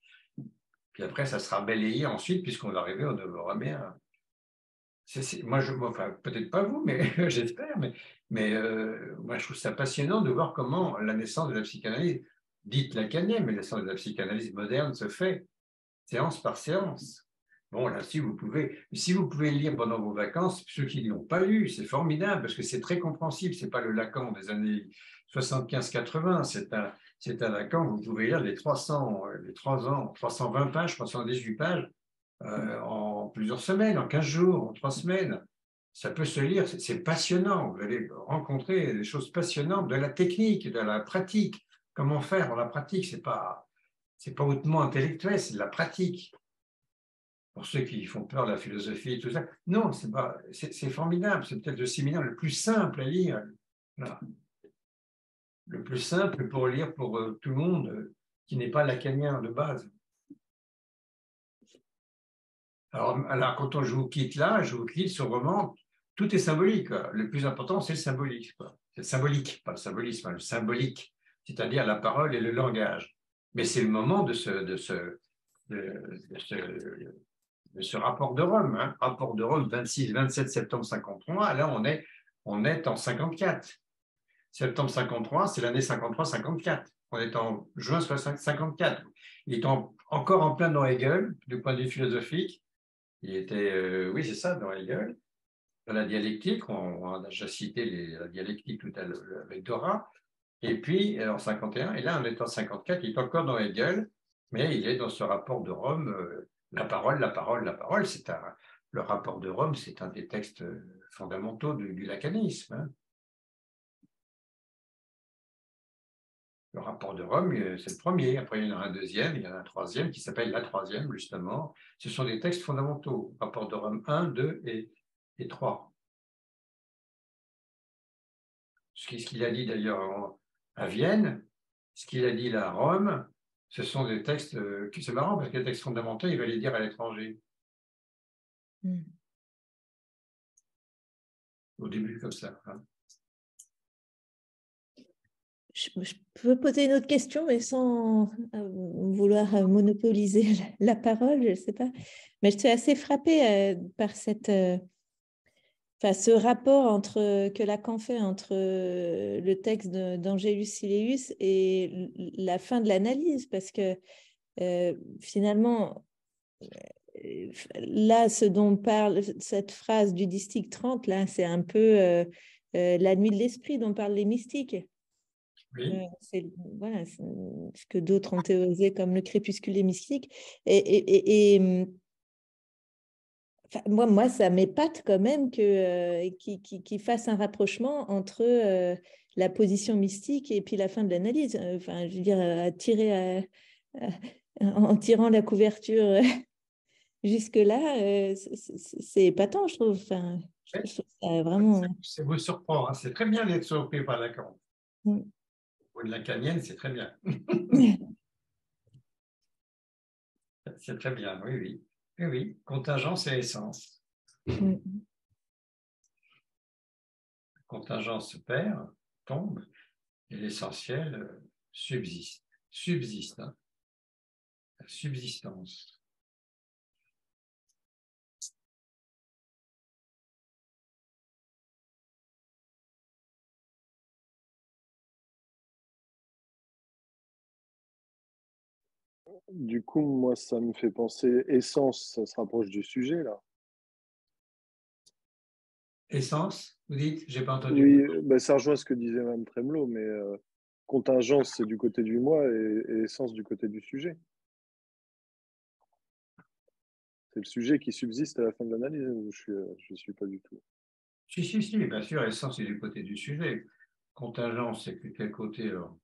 Puis après, ça sera balayé ensuite, puisqu'on va arriver au neuroraméen. Moi, enfin, peut-être pas vous, mais j'espère, mais moi, je trouve ça passionnant de voir comment la naissance de la psychanalyse, dite lacanienne, mais la naissance de la psychanalyse moderne se fait séance par séance. Bon, là, si vous pouvez le lire pendant vos vacances, ceux qui ne l'ont pas lu, c'est formidable, parce que c'est très compréhensible. Ce n'est pas le Lacan des années 75-80, c'est un Lacan, vous pouvez lire les 320 pages, 318 pages, en plusieurs semaines, en 15 jours, en 3 semaines. Ça peut se lire, c'est passionnant. Vous allez rencontrer des choses passionnantes de la technique, de la pratique. Comment faire dans la pratique, c'est pas hautement intellectuel, c'est de la pratique. Pour ceux qui font peur de la philosophie et tout ça, non, c'est formidable. C'est peut-être le séminaire le plus simple à lire. Voilà. Le plus simple pour lire pour tout le monde qui n'est pas lacanien de base. Alors, quand je vous quitte là, je vous quitte sur vraiment, tout est symbolique. Le plus important, c'est le symbolique. C'est le symbolique, pas le symbolisme, le symbolique, c'est-à-dire la parole et le langage. Mais c'est le moment de ce rapport de Rome. Hein. Rapport de Rome, 27 septembre 53, là, on est en 54. Septembre 53, c'est l'année 53-54. On est en juin 54. Il est encore en plein dans Hegel, du point de vue philosophique. Il était, oui, c'est ça, dans Hegel, dans la dialectique. On a déjà cité la dialectique tout à l'heure avec Dora. Et puis, en 51, et là, on est en 54, il est encore dans Hegel, mais il est dans ce rapport de Rome. La parole. Le rapport de Rome, c'est un des textes fondamentaux du lacanisme. Hein. Le rapport de Rome, c'est le premier. Après, il y en a un deuxième, il y en a un troisième qui s'appelle la troisième, justement. Ce sont des textes fondamentaux. Rapport de Rome 1, 2 et 3. Ce qu'il a dit d'ailleurs à Vienne, ce qu'il a dit là à Rome, ce sont des textes, c'est marrant parce que les textes fondamentaux, il va les dire à l'étranger. Au début, comme ça. Hein. Je peux poser une autre question, mais sans vouloir monopoliser la parole, je ne sais pas. Mais je suis assez frappée par ce rapport que Lacan fait entre le texte d'Angelus Sillius et la fin de l'analyse, parce que finalement, là, ce dont parle cette phrase du distique 30, là, c'est un peu la nuit de l'esprit dont parlent les mystiques. Oui. C'est ce que d'autres ont théorisé comme le crépuscule des mystiques. Enfin, moi, ça m'épate quand même qu'il fasse un rapprochement entre la position mystique et puis la fin de l'analyse. Enfin, je veux dire, en tirant la couverture jusque-là, c'est épatant, je trouve. Enfin, je trouve ça vraiment... Ça vous surprend. Hein. C'est très bien d'être surpris par Lacan. Ou de lacanienne, c'est très bien. C'est très bien, oui, oui. Oui, oui. Contingence et essence. Contingence se perd, tombe, et l'essentiel subsiste. Subsiste, hein. La subsistance. Du coup, moi, ça me fait penser, essence, ça se rapproche du sujet, là. Essence, vous dites? J'ai pas entendu. Oui, ben, ça rejoint ce que disait Mme Tremblot, mais contingence, c'est du côté du moi et essence du côté du sujet. C'est le sujet qui subsiste à la fin de l'analyse, ou je suis pas du tout. Si, bien sûr, essence, c'est du côté du sujet. Contingence, c'est quel côté, alors?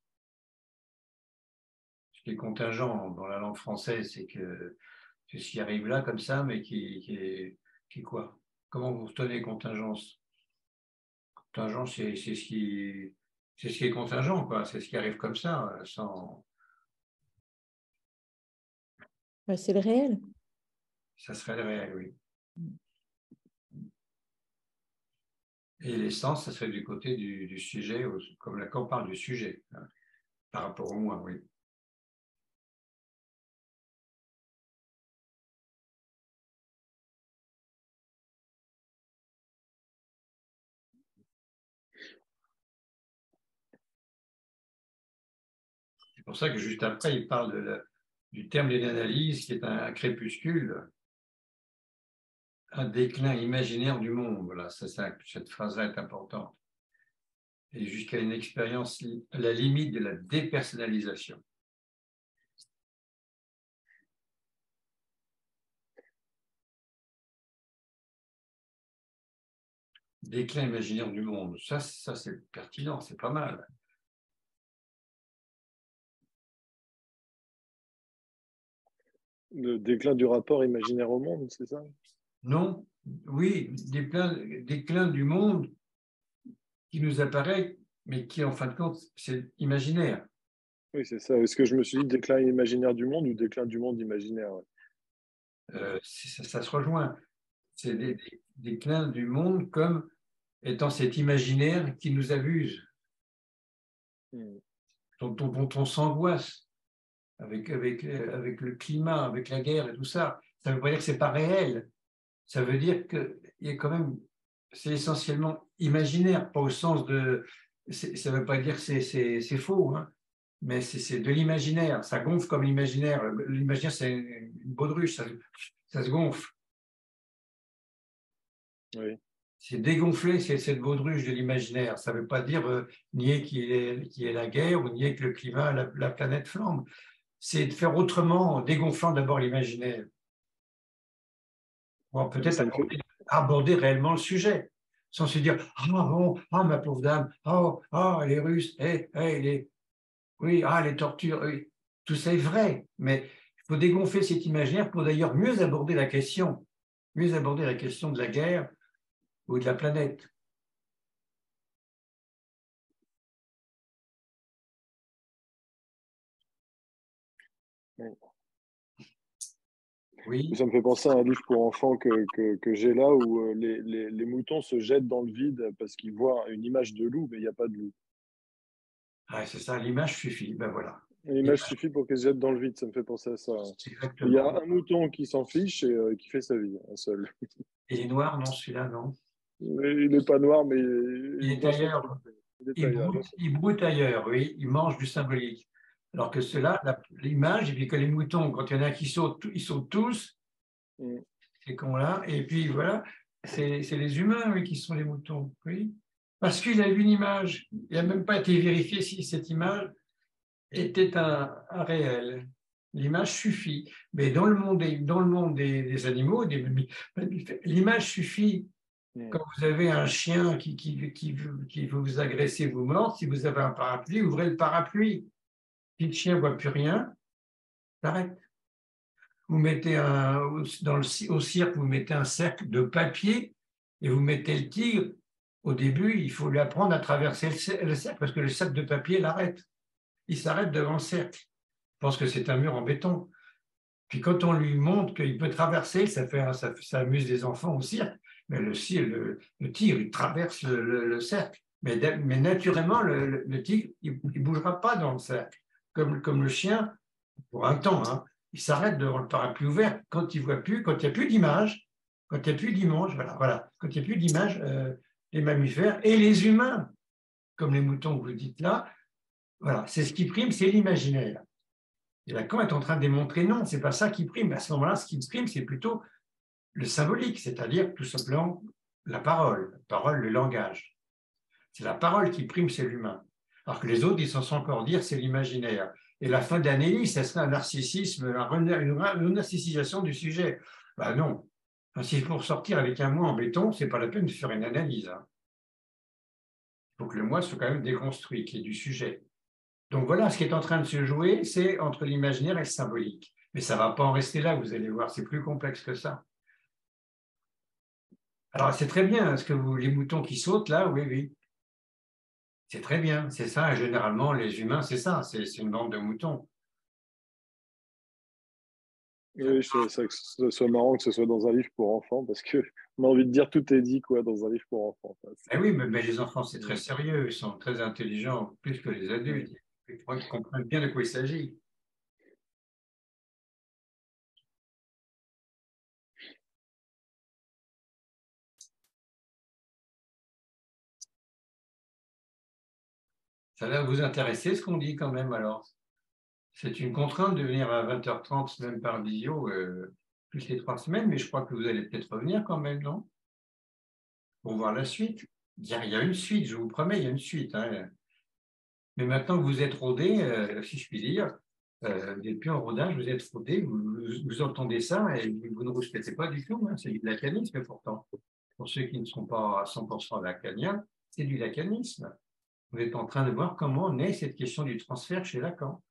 Ce qui est contingent dans la langue française, c'est ce qui arrive là comme ça, mais qui est quoi? Comment vous retenez contingence? Contingence, c'est ce qui est contingent, quoi. C'est ce qui arrive comme ça, sans. C'est le réel. Ça serait le réel, oui. Et l'essence, ça serait du côté du sujet, comme Lacan parle du sujet, hein, par rapport au moi, oui. pour ça que juste après, il parle du terme d'une analyse qui est un crépuscule, un déclin imaginaire du monde. Voilà, cette phrase-là est importante. Et jusqu'à une expérience à la limite de la dépersonnalisation. Déclin imaginaire du monde, ça c'est pertinent, c'est pas mal. Le déclin du rapport imaginaire au monde, c'est ça? Non, oui, déclin du monde qui nous apparaît, mais qui en fin de compte, c'est imaginaire. Oui, c'est ça. Est-ce que je me suis dit déclin imaginaire du monde ou déclin du monde imaginaire? Ouais. Ça se rejoint. C'est des déclins du monde comme étant cet imaginaire qui nous abuse, dont on s'angoisse avec le climat, avec la guerre et tout ça. Ça ne veut pas dire que ce n'est pas réel. Ça veut dire que c'est essentiellement imaginaire, pas au sens de. Ça ne veut pas dire que c'est faux, hein, mais c'est de l'imaginaire. Ça gonfle comme l'imaginaire. L'imaginaire, c'est une baudruche, ça se gonfle. Oui. C'est dégonfler cette baudruche de l'imaginaire. Ça ne veut pas dire nier qu'il y ait la guerre ou nier que le climat, la planète flambe. C'est de faire autrement, en dégonflant d'abord l'imaginaire. Pour peut-être aborder réellement le sujet, sans se dire « Ah bon, ah ma pauvre dame, les Russes, oui, les tortures, oui. » Tout ça est vrai, mais il faut dégonfler cet imaginaire pour d'ailleurs mieux aborder la question de la guerre ou de la planète. Oui. Ça me fait penser à un livre pour enfants que j'ai là où les moutons se jettent dans le vide parce qu'ils voient une image de loup, mais il n'y a pas de loup. Ah, c'est ça, l'image suffit, ben voilà. L'image suffit pour qu'ils se jettent dans le vide, ça me fait penser à ça. Exactement. Il y a un mouton qui s'en fiche et qui fait sa vie, un seul. Et les noirs, non, celui-là, non. Il n'est pas noir, mais Il est ailleurs. Il broute ailleurs, oui, il mange du symbolique. Alors que cela, l'image, et puis que les moutons, quand il y en a qui sautent, ils sautent tous, ces cons-là, et puis voilà, c'est les humains, oui, qui sont les moutons, oui. Parce qu'il a vu une image, il n'a même pas été vérifié si cette image était un réel. L'image suffit. Mais dans le monde des animaux, des mammifères, l'image suffit. Quand vous avez un chien qui veut vous agresser, vous mordre, si vous avez un parapluie, ouvrez le parapluie. Si le chien ne voit plus rien, arrête. Vous mettez au cirque, vous mettez un cercle de papier et vous mettez le tigre. Au début, il faut lui apprendre à traverser le cercle parce que le cercle de papier l'arrête. Il s'arrête devant le cercle. Je pense que c'est un mur en béton. Puis quand on lui montre qu'il peut traverser, ça amuse les enfants au cirque. Mais le tigre, il traverse le cercle. Mais naturellement, le tigre, il ne bougera pas dans le cercle. Comme le chien, pour un temps, hein, il s'arrête devant le parapluie ouvert quand il voit plus, quand il n'y a plus d'image, quand il n'y a plus d'image, voilà, quand il n'y a plus d'image, les mammifères et les humains, comme les moutons que vous dites là, voilà, c'est ce qui prime, c'est l'imaginaire. Et Lacan est en train de démontrer non, c'est pas ça qui prime. À ce moment-là, ce qui prime, c'est plutôt le symbolique, c'est-à-dire tout simplement la parole, le langage. C'est la parole qui prime, c'est l'humain. Alors que les autres, ils s'en sont encore dire, c'est l'imaginaire. Et la fin d'Anélie, ça serait un narcissisme, une narcissisation du sujet. Ben non. Si pour sortir avec un moi en béton, c'est pas la peine de faire une analyse. Hein. Il faut que le moi soit quand même déconstruit, qu'il y ait du sujet. Donc voilà, ce qui est en train de se jouer, c'est entre l'imaginaire et le symbolique. Mais ça ne va pas en rester là, vous allez voir, c'est plus complexe que ça. Alors c'est très bien, les moutons qui sautent là, oui, oui. C'est très bien, c'est ça. Et généralement, les humains, c'est ça, c'est une bande de moutons. Oui, je trouvais ça que ce soit marrant que ce soit dans un livre pour enfants, parce qu'on a envie de dire tout est dit quoi, dans un livre pour enfants. Eh oui, mais les enfants, c'est très sérieux, ils sont très intelligents, plus que les adultes. Je crois qu'ils comprennent bien de quoi il s'agit. Ça a l'air de vous intéresser ce qu'on dit quand même alors. C'est une contrainte de venir à 20h30, même par visio, plus les 3 semaines, mais je crois que vous allez peut-être revenir quand même, non? Pour voir la suite. Il y a une suite, je vous promets, il y a une suite. Hein. Mais maintenant que vous êtes rodé, si je puis dire, vous n'êtes plus en rodage, vous êtes rodé, vous entendez ça et vous ne respectez pas du tout. Hein. C'est du lacanisme pourtant. Pour ceux qui ne sont pas à 100% lacaniens, c'est du lacanisme. Vous êtes en train de voir comment naît cette question du transfert chez Lacan.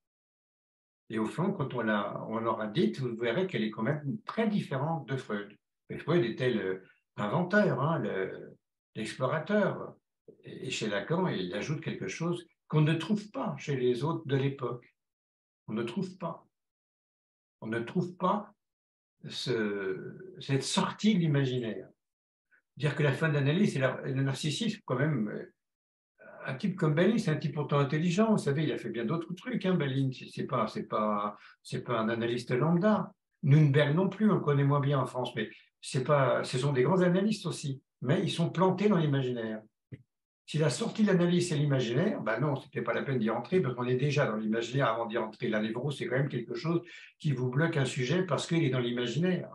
Et au fond, quand on l'aura dite, vous verrez qu'elle est quand même très différente de Freud. Et Freud était l'inventeur, hein, l'explorateur. Et chez Lacan, il ajoute quelque chose qu'on ne trouve pas chez les autres de l'époque. On ne trouve pas. On ne trouve pas cette sortie de l'imaginaire. Dire que la fin d'analyse, c'est le narcissisme, quand même. Un type comme Balin, c'est un type pourtant intelligent. Vous savez, il a fait bien d'autres trucs, hein, Balin. C'est pas un analyste lambda. Nürnberg non plus, on le connaît moins bien en France, mais ce sont des grands analystes aussi. Mais ils sont plantés dans l'imaginaire. Si la sortie de l'analyse, c'est l'imaginaire, ben non, ce n'était pas la peine d'y rentrer parce qu'on est déjà dans l'imaginaire avant d'y rentrer. La névrose, c'est quand même quelque chose qui vous bloque un sujet parce qu'il est dans l'imaginaire.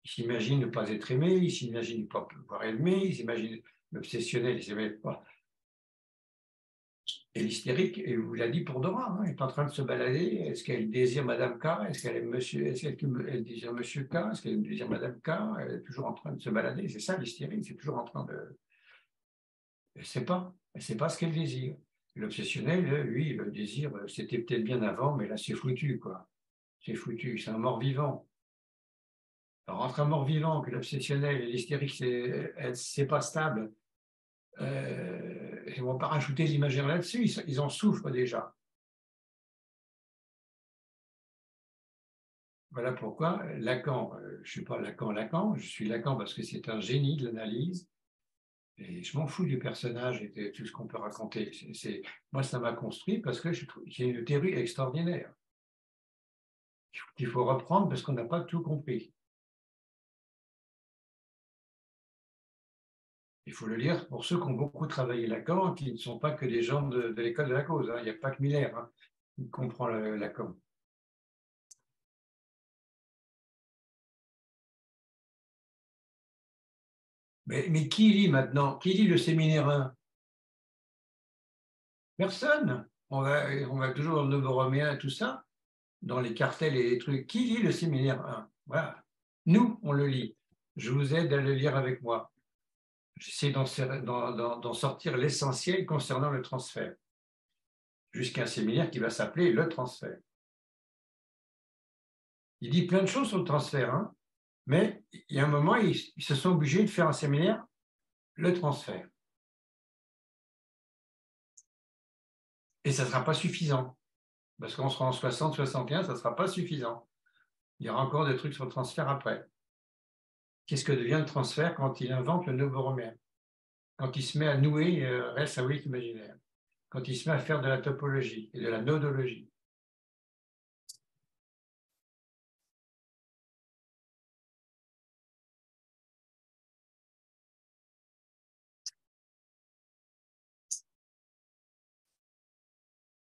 Il s'imagine ne pas être aimé, il s'imagine ne pas pouvoir aimer, il s'imagine l'obsessionnel, il s'imagine pas. Et l'hystérique, et vous l'a dit pour Dora, hein, est en train de se balader. Est-ce qu'elle désire Madame K? Est-ce qu'elle aime Monsieur? Est-ce qu'elle désire Monsieur K? Est-ce qu'elle désire Madame K? Elle est toujours en train de se balader. C'est ça l'hystérie, c'est toujours en train de. Elle ne sait pas ce qu'elle désire. L'obsessionnel, lui, le désir, c'était peut-être bien avant, mais là, c'est foutu, quoi. C'est foutu, c'est un mort-vivant. Alors, entre un mort-vivant, que l'obsessionnel et l'hystérique, c'est pas stable, ils ne vont pas rajouter l'imaginaire là-dessus, ils en souffrent déjà. Voilà pourquoi Lacan, je ne suis pas Lacan, je suis Lacan parce que c'est un génie de l'analyse. Et je m'en fous du personnage et de tout ce qu'on peut raconter. Moi, ça m'a construit parce que je trouve qu'il y a une théorie extraordinaire qu'il faut reprendre parce qu'on n'a pas tout compris. Il faut le lire pour ceux qui ont beaucoup travaillé Lacan, qui ne sont pas que des gens de l'école de la cause. Hein. Il n'y a pas que Miller hein, qui comprend Lacan. Mais qui lit maintenant? Qui lit le séminaire 1? Personne. On va toujours dans le Novoroméen et tout ça, dans les cartels et les trucs. Qui lit le séminaire 1? Voilà. Nous, on le lit. Je vous aide à le lire avec moi. J'essaie d'en sortir l'essentiel concernant le transfert, jusqu'à un séminaire qui va s'appeler le transfert. Il dit plein de choses sur le transfert, hein, mais il y a un moment, ils se sont obligés de faire un séminaire, le transfert. Et ça ne sera pas suffisant, parce qu'on sera en 60, 61, ça ne sera pas suffisant. Il y aura encore des trucs sur le transfert après. Qu'est-ce que devient le transfert quand il invente le Novoroméen? Quand il se met à nouer reste à week imaginaire, quand il se met à faire de la topologie et de la nodologie.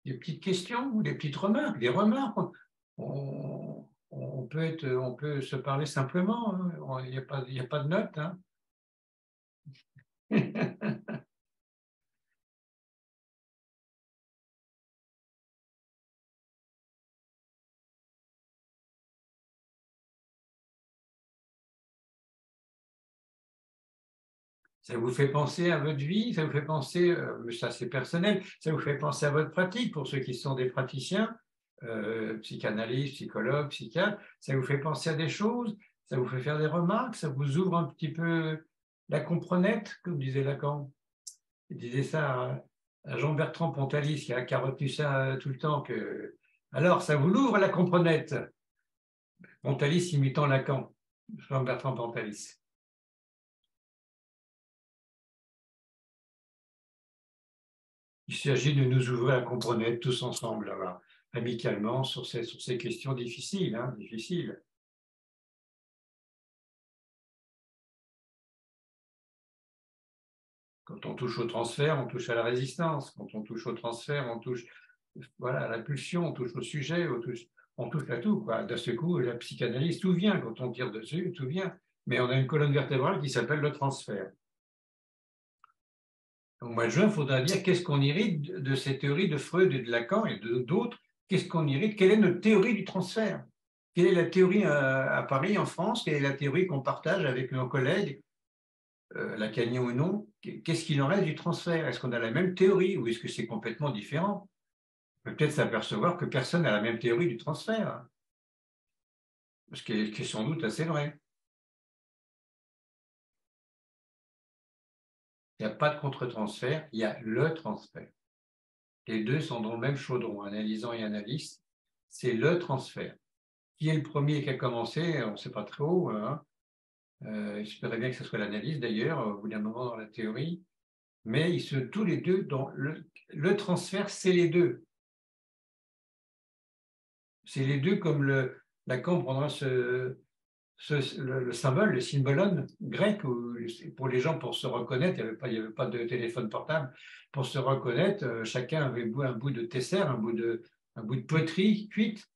Des petites questions ou des petites remarques, des remarques. On peut se parler simplement, hein. Il n'y a pas de notes. Hein. Ça vous fait penser à votre vie, ça vous fait penser, ça c'est personnel, ça vous fait penser à votre pratique pour ceux qui sont des praticiens, psychanalystes, psychologues, psychiatres, ça vous fait penser à des choses, ça vous fait faire des remarques, ça vous ouvre un petit peu la comprenette, comme disait Lacan. Il disait ça à Jean-Bertrand Pontalis, qui a retenu ça tout le temps, que alors ça vous l'ouvre la comprenette. Pontalis imitant Lacan, Jean-Bertrand Pontalis. Il s'agit de nous ouvrir à comprendre tous ensemble, là, amicalement, sur ces questions difficiles. Hein, difficiles. Quand on touche au transfert, on touche à la résistance. Quand on touche au transfert, on touche voilà, la pulsion, on touche au sujet, on touche à tout, quoi. D'un seul coup, la psychanalyse, tout vient. Quand on tire dessus, tout vient. Mais on a une colonne vertébrale qui s'appelle le transfert. Au mois de juin, il faudra dire qu'est-ce qu'on hérite de ces théories de Freud et de Lacan et d'autres. Qu'est-ce qu'on hérite? Quelle est notre théorie du transfert? Quelle est la théorie à Paris, en France? Quelle est la théorie qu'on partage avec nos collègues, lacaniens ou non? Qu'est-ce qu'il en reste du transfert? Est-ce qu'on a la même théorie ou est-ce que c'est complètement différent? On peut peut-être s'apercevoir que personne n'a la même théorie du transfert, ce qui est sans doute assez vrai. Il n'y a pas de contre-transfert, il y a le transfert. Les deux sont dans le même chaudron, analysant et analyste. C'est le transfert. Qui est le premier qui a commencé? On ne sait pas trop. Hein. J'espérais bien que ce soit l'analyse d'ailleurs, au bout d'un moment dans la théorie. Mais tous les deux, dans le transfert, c'est les deux. C'est les deux comme Lacan prendra le symbole, le symbolon grec, où, pour les gens, pour se reconnaître, il n'y avait pas de téléphone portable, pour se reconnaître, chacun avait un bout de tesser, un bout de poterie cuite,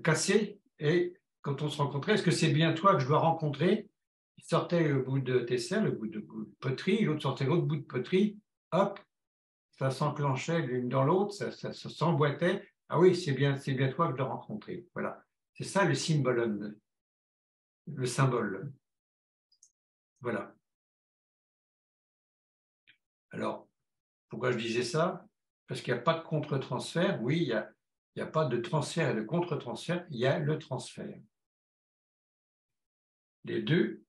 cassé, et quand on se rencontrait, est-ce que c'est bien toi que je dois rencontrer? Il sortait le bout de tesser, le bout de poterie, l'autre sortait l'autre bout de poterie, hop, ça s'enclenchait l'une dans l'autre, ça s'emboîtait. Ah oui, c'est bien toi que je dois rencontrer. Voilà. C'est ça le symbolon, le symbole. Voilà. Alors, pourquoi je disais ça? Parce qu'il n'y a pas de contre-transfert. Oui, il n'y a pas de transfert et de contre-transfert, il y a le transfert. Les deux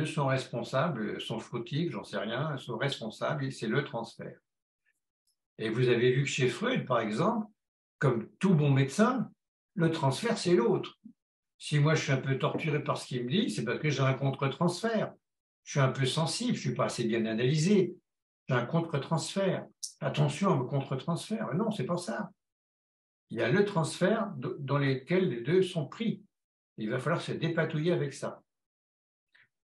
sont responsables, sont fautifs, j'en sais rien, sont responsables et c'est le transfert. Et vous avez vu que chez Freud, par exemple, comme tout bon médecin, le transfert, c'est l'autre. Si moi je suis un peu torturé par ce qu'il me dit, c'est parce que j'ai un contre-transfert. Je suis un peu sensible, je ne suis pas assez bien analysé. J'ai un contre-transfert. Attention au contre-transfert. Non, c'est pas ça. Il y a le transfert dans lequel les deux sont pris. Il va falloir se dépatouiller avec ça.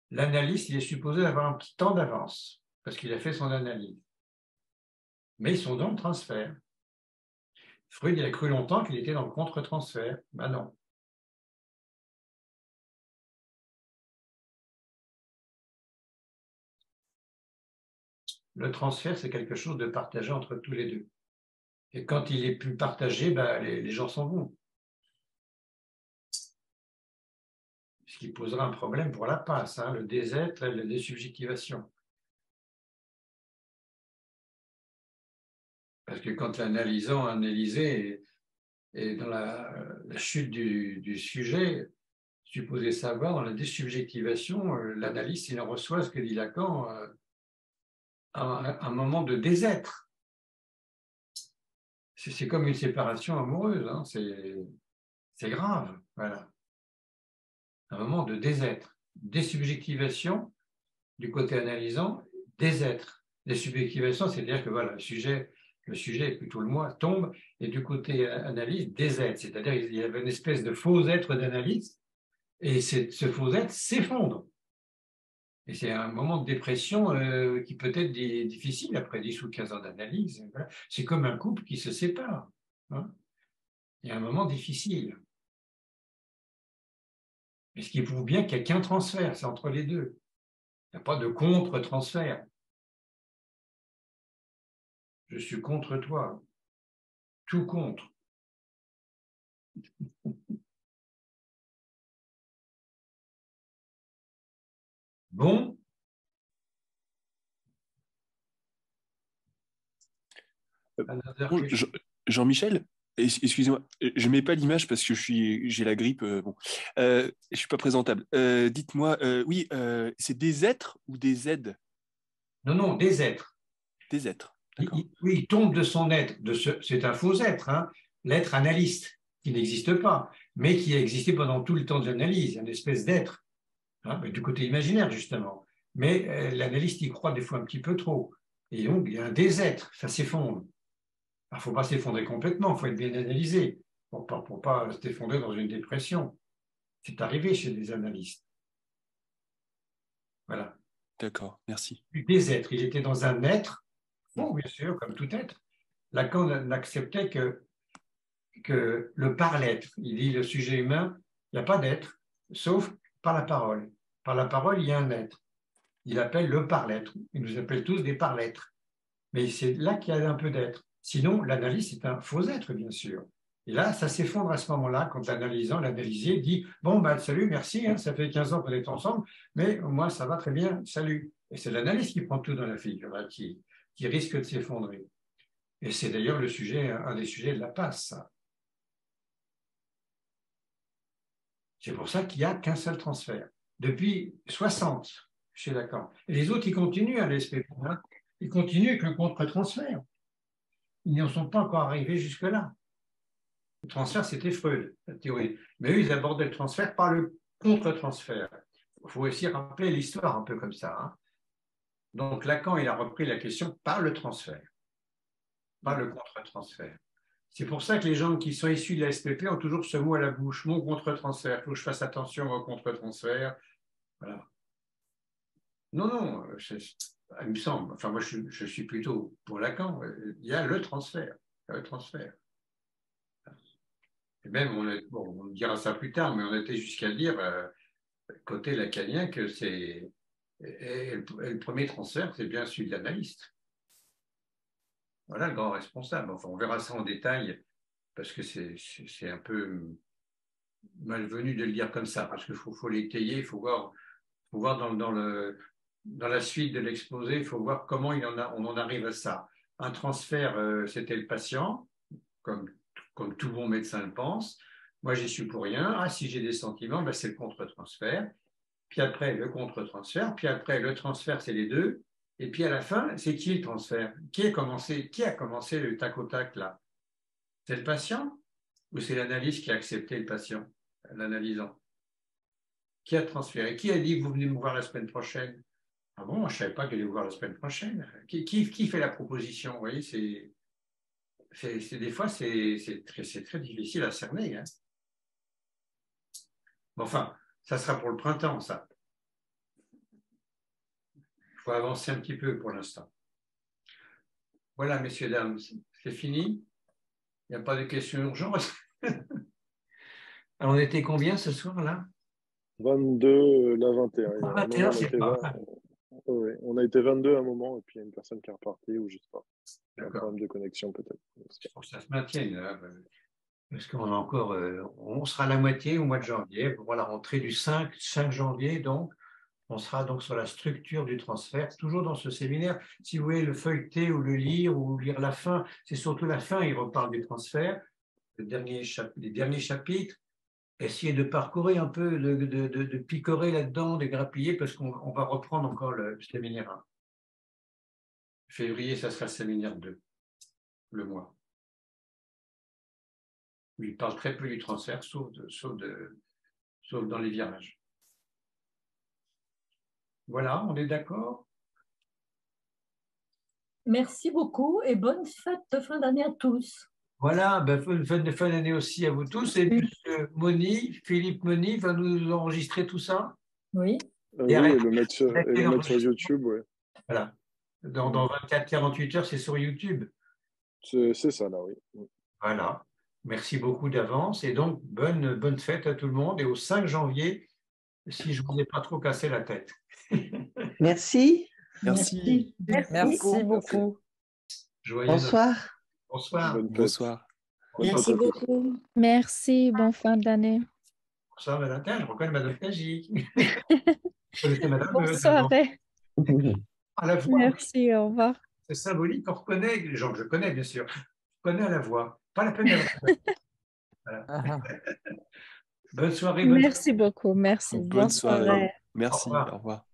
L'analyste, il est supposé avoir un petit temps d'avance parce qu'il a fait son analyse. Mais ils sont dans le transfert. Freud, il a cru longtemps qu'il était dans le contre-transfert. Ben non. Le transfert, c'est quelque chose de partagé entre tous les deux. Et quand il est plus partagé, ben, les gens s'en vont. Ce qui posera un problème pour la passe, hein, le désêtre et la désubjectivation. Parce que quand l'analysant analysé et dans la chute du sujet, supposé savoir, dans la désubjectivation, l'analyste, il en reçoit ce que dit Lacan, un moment de désêtre. C'est comme une séparation amoureuse, hein, c'est grave, voilà. Un moment de désêtre, désubjectivation du côté analysant, désêtre. Désubjectivation, c'est-à-dire que voilà, le sujet est plutôt le moi, tombe, et du côté analyse, désêtre, c'est-à-dire qu'il y avait une espèce de faux être d'analyse, et ce faux être s'effondre. Et c'est un moment de dépression qui peut être difficile après 10 ou 15 ans d'analyse. Voilà. C'est comme un couple qui se sépare. Hein. Il y a un moment difficile. Mais ce qui prouve bien qu'il n'y a qu'un transfert, c'est entre les deux. Il n'y a pas de contre-transfert. Je suis contre toi. Tout contre. Bon. Bon, Jean-Michel, excusez-moi, je ne mets pas l'image parce que j'ai la grippe. Bon, je ne suis pas présentable. Dites-moi, oui, c'est des êtres ou des aides? Non, des êtres. Des êtres. Oui, il tombe de son être. C'est un faux être, hein, l'être analyste, qui n'existe pas, mais qui a existé pendant tout le temps de l'analyse, une espèce d'être, hein, du côté imaginaire, justement. Mais l'analyste y croit des fois un petit peu trop. Et donc, il y a un désêtre, ça s'effondre. Il ne faut pas s'effondrer complètement, il faut être bien analysé pour ne pas s'effondrer dans une dépression. C'est arrivé chez des analystes. Voilà. D'accord, merci. Des êtres, il était dans un être, bon, bien sûr, comme tout être, Lacan n'acceptait que le par-l'être. Il dit le sujet humain, il n'y a pas d'être, sauf par la parole. Par la parole, il y a un être. Il appelle le par-l'être. Il nous appelle tous des par-l'êtres. Mais c'est là qu'il y a un peu d'être. Sinon, l'analyse, c'est un faux être, bien sûr. Et là, ça s'effondre à ce moment-là, quand l'analysé dit « Bon, bah, salut, merci, hein, ça fait 15 ans qu'on est ensemble, mais moi, ça va très bien, salut. » Et c'est l'analyse qui prend tout dans la figure, là, qui risque de s'effondrer. Et c'est d'ailleurs un des sujets de la passe, ça. C'est pour ça qu'il n'y a qu'un seul transfert. Depuis 60, je suis d'accord. Et les autres, ils continuent à l'SPP. Hein. Ils continuent avec le contre-transfert. Ils n'en sont pas encore arrivés jusque-là. Le transfert, c'était Freud, la théorie. Mais eux, ils abordaient le transfert par le contre-transfert. Il faut aussi rappeler l'histoire un peu comme ça. Hein. Donc Lacan, il a repris la question par le transfert, pas le contre-transfert. C'est pour ça que les gens qui sont issus de la SPP ont toujours ce mot à la bouche, mon contre-transfert, il faut que je fasse attention au contre-transfert. Voilà. Non, il me semble, enfin moi je suis plutôt pour Lacan, il y a le transfert. Le transfert. Et même, on dira ça plus tard, mais on était jusqu'à dire, côté lacanien, que le premier transfert, c'est bien celui de l'analyste. Voilà le grand responsable. Enfin, on verra ça en détail, parce que c'est un peu malvenu de le dire comme ça, parce qu'il faut l'étayer, il faut voir dans la suite de l'exposé, il faut voir comment on en arrive à ça. Un transfert, c'était le patient, comme tout bon médecin le pense. Moi, j'y suis pour rien. Ah, si j'ai des sentiments, ben, c'est le contre-transfert. Puis après, le contre-transfert. Puis après, le transfert, c'est les deux. Et puis à la fin, c'est qui le transfert? Qui a commencé le tac au tac là? C'est le patient ou c'est l'analyste qui a accepté le patient, l'analysant? Qui a transféré? Qui a dit que vous venez me voir la semaine prochaine? Ah bon, je ne savais pas que j'allais vous voir la semaine prochaine. Qui fait la proposition? Vous voyez, des fois, c'est très difficile à cerner. Hein. Bon, enfin, ça sera pour le printemps, ça. Il faut avancer un petit peu pour l'instant. Voilà, messieurs, dames, c'est fini. Il n'y a pas de questions urgentes. Alors, on était combien ce soir-là? 22, la 21. 21, c'est pas. Oui, on a été 22 à un moment, et puis il y a une personne qui est repartie, ou je ne sais pas. Un problème de connexion, peut-être. Il faut que ça se maintienne. Là, parce qu'on a encore, on sera à la moitié au mois de janvier, pour la rentrée du 5 janvier, donc. On sera donc sur la structure du transfert, toujours dans ce séminaire. Si vous voulez le feuilleter ou le lire ou lire la fin, c'est surtout la fin, il reparle du transfert, les derniers chapitres. Essayez de parcourir un peu, de picorer là-dedans, de grappiller, parce qu'on va reprendre encore le séminaire 1. Février, ça sera le séminaire 2, le mois. Il parle très peu du transfert, sauf dans les virages. Voilà, on est d'accord? Merci beaucoup et bonne fête de fin d'année à tous. Voilà, bonne fête de fin d'année aussi à vous tous. Et M. Philippe Moni va nous enregistrer tout ça? Oui. Oui, et le mettre sur YouTube, oui. Voilà. Dans 24-48 heures, c'est sur YouTube. C'est ça, là, oui. Voilà. Merci beaucoup d'avance. Et donc, bonne fête à tout le monde. Et au 5 janvier, si je ne vous ai pas trop cassé la tête. Merci. Merci. Merci beaucoup. Bonsoir. Bonsoir. Bonsoir. Merci beaucoup. Merci. Bonne fin d'année. Bonsoir, madame. Je reconnais madame Taji. Madame Bonne soirée. À la voix. Merci. Au revoir. C'est symbolique. On reconnaît les gens que je connais, bien sûr. Je connais à la voix. Pas la peine de la voilà. Bonne soirée. Merci beaucoup. Merci. Bonne soirée. Merci. Au revoir. Au revoir.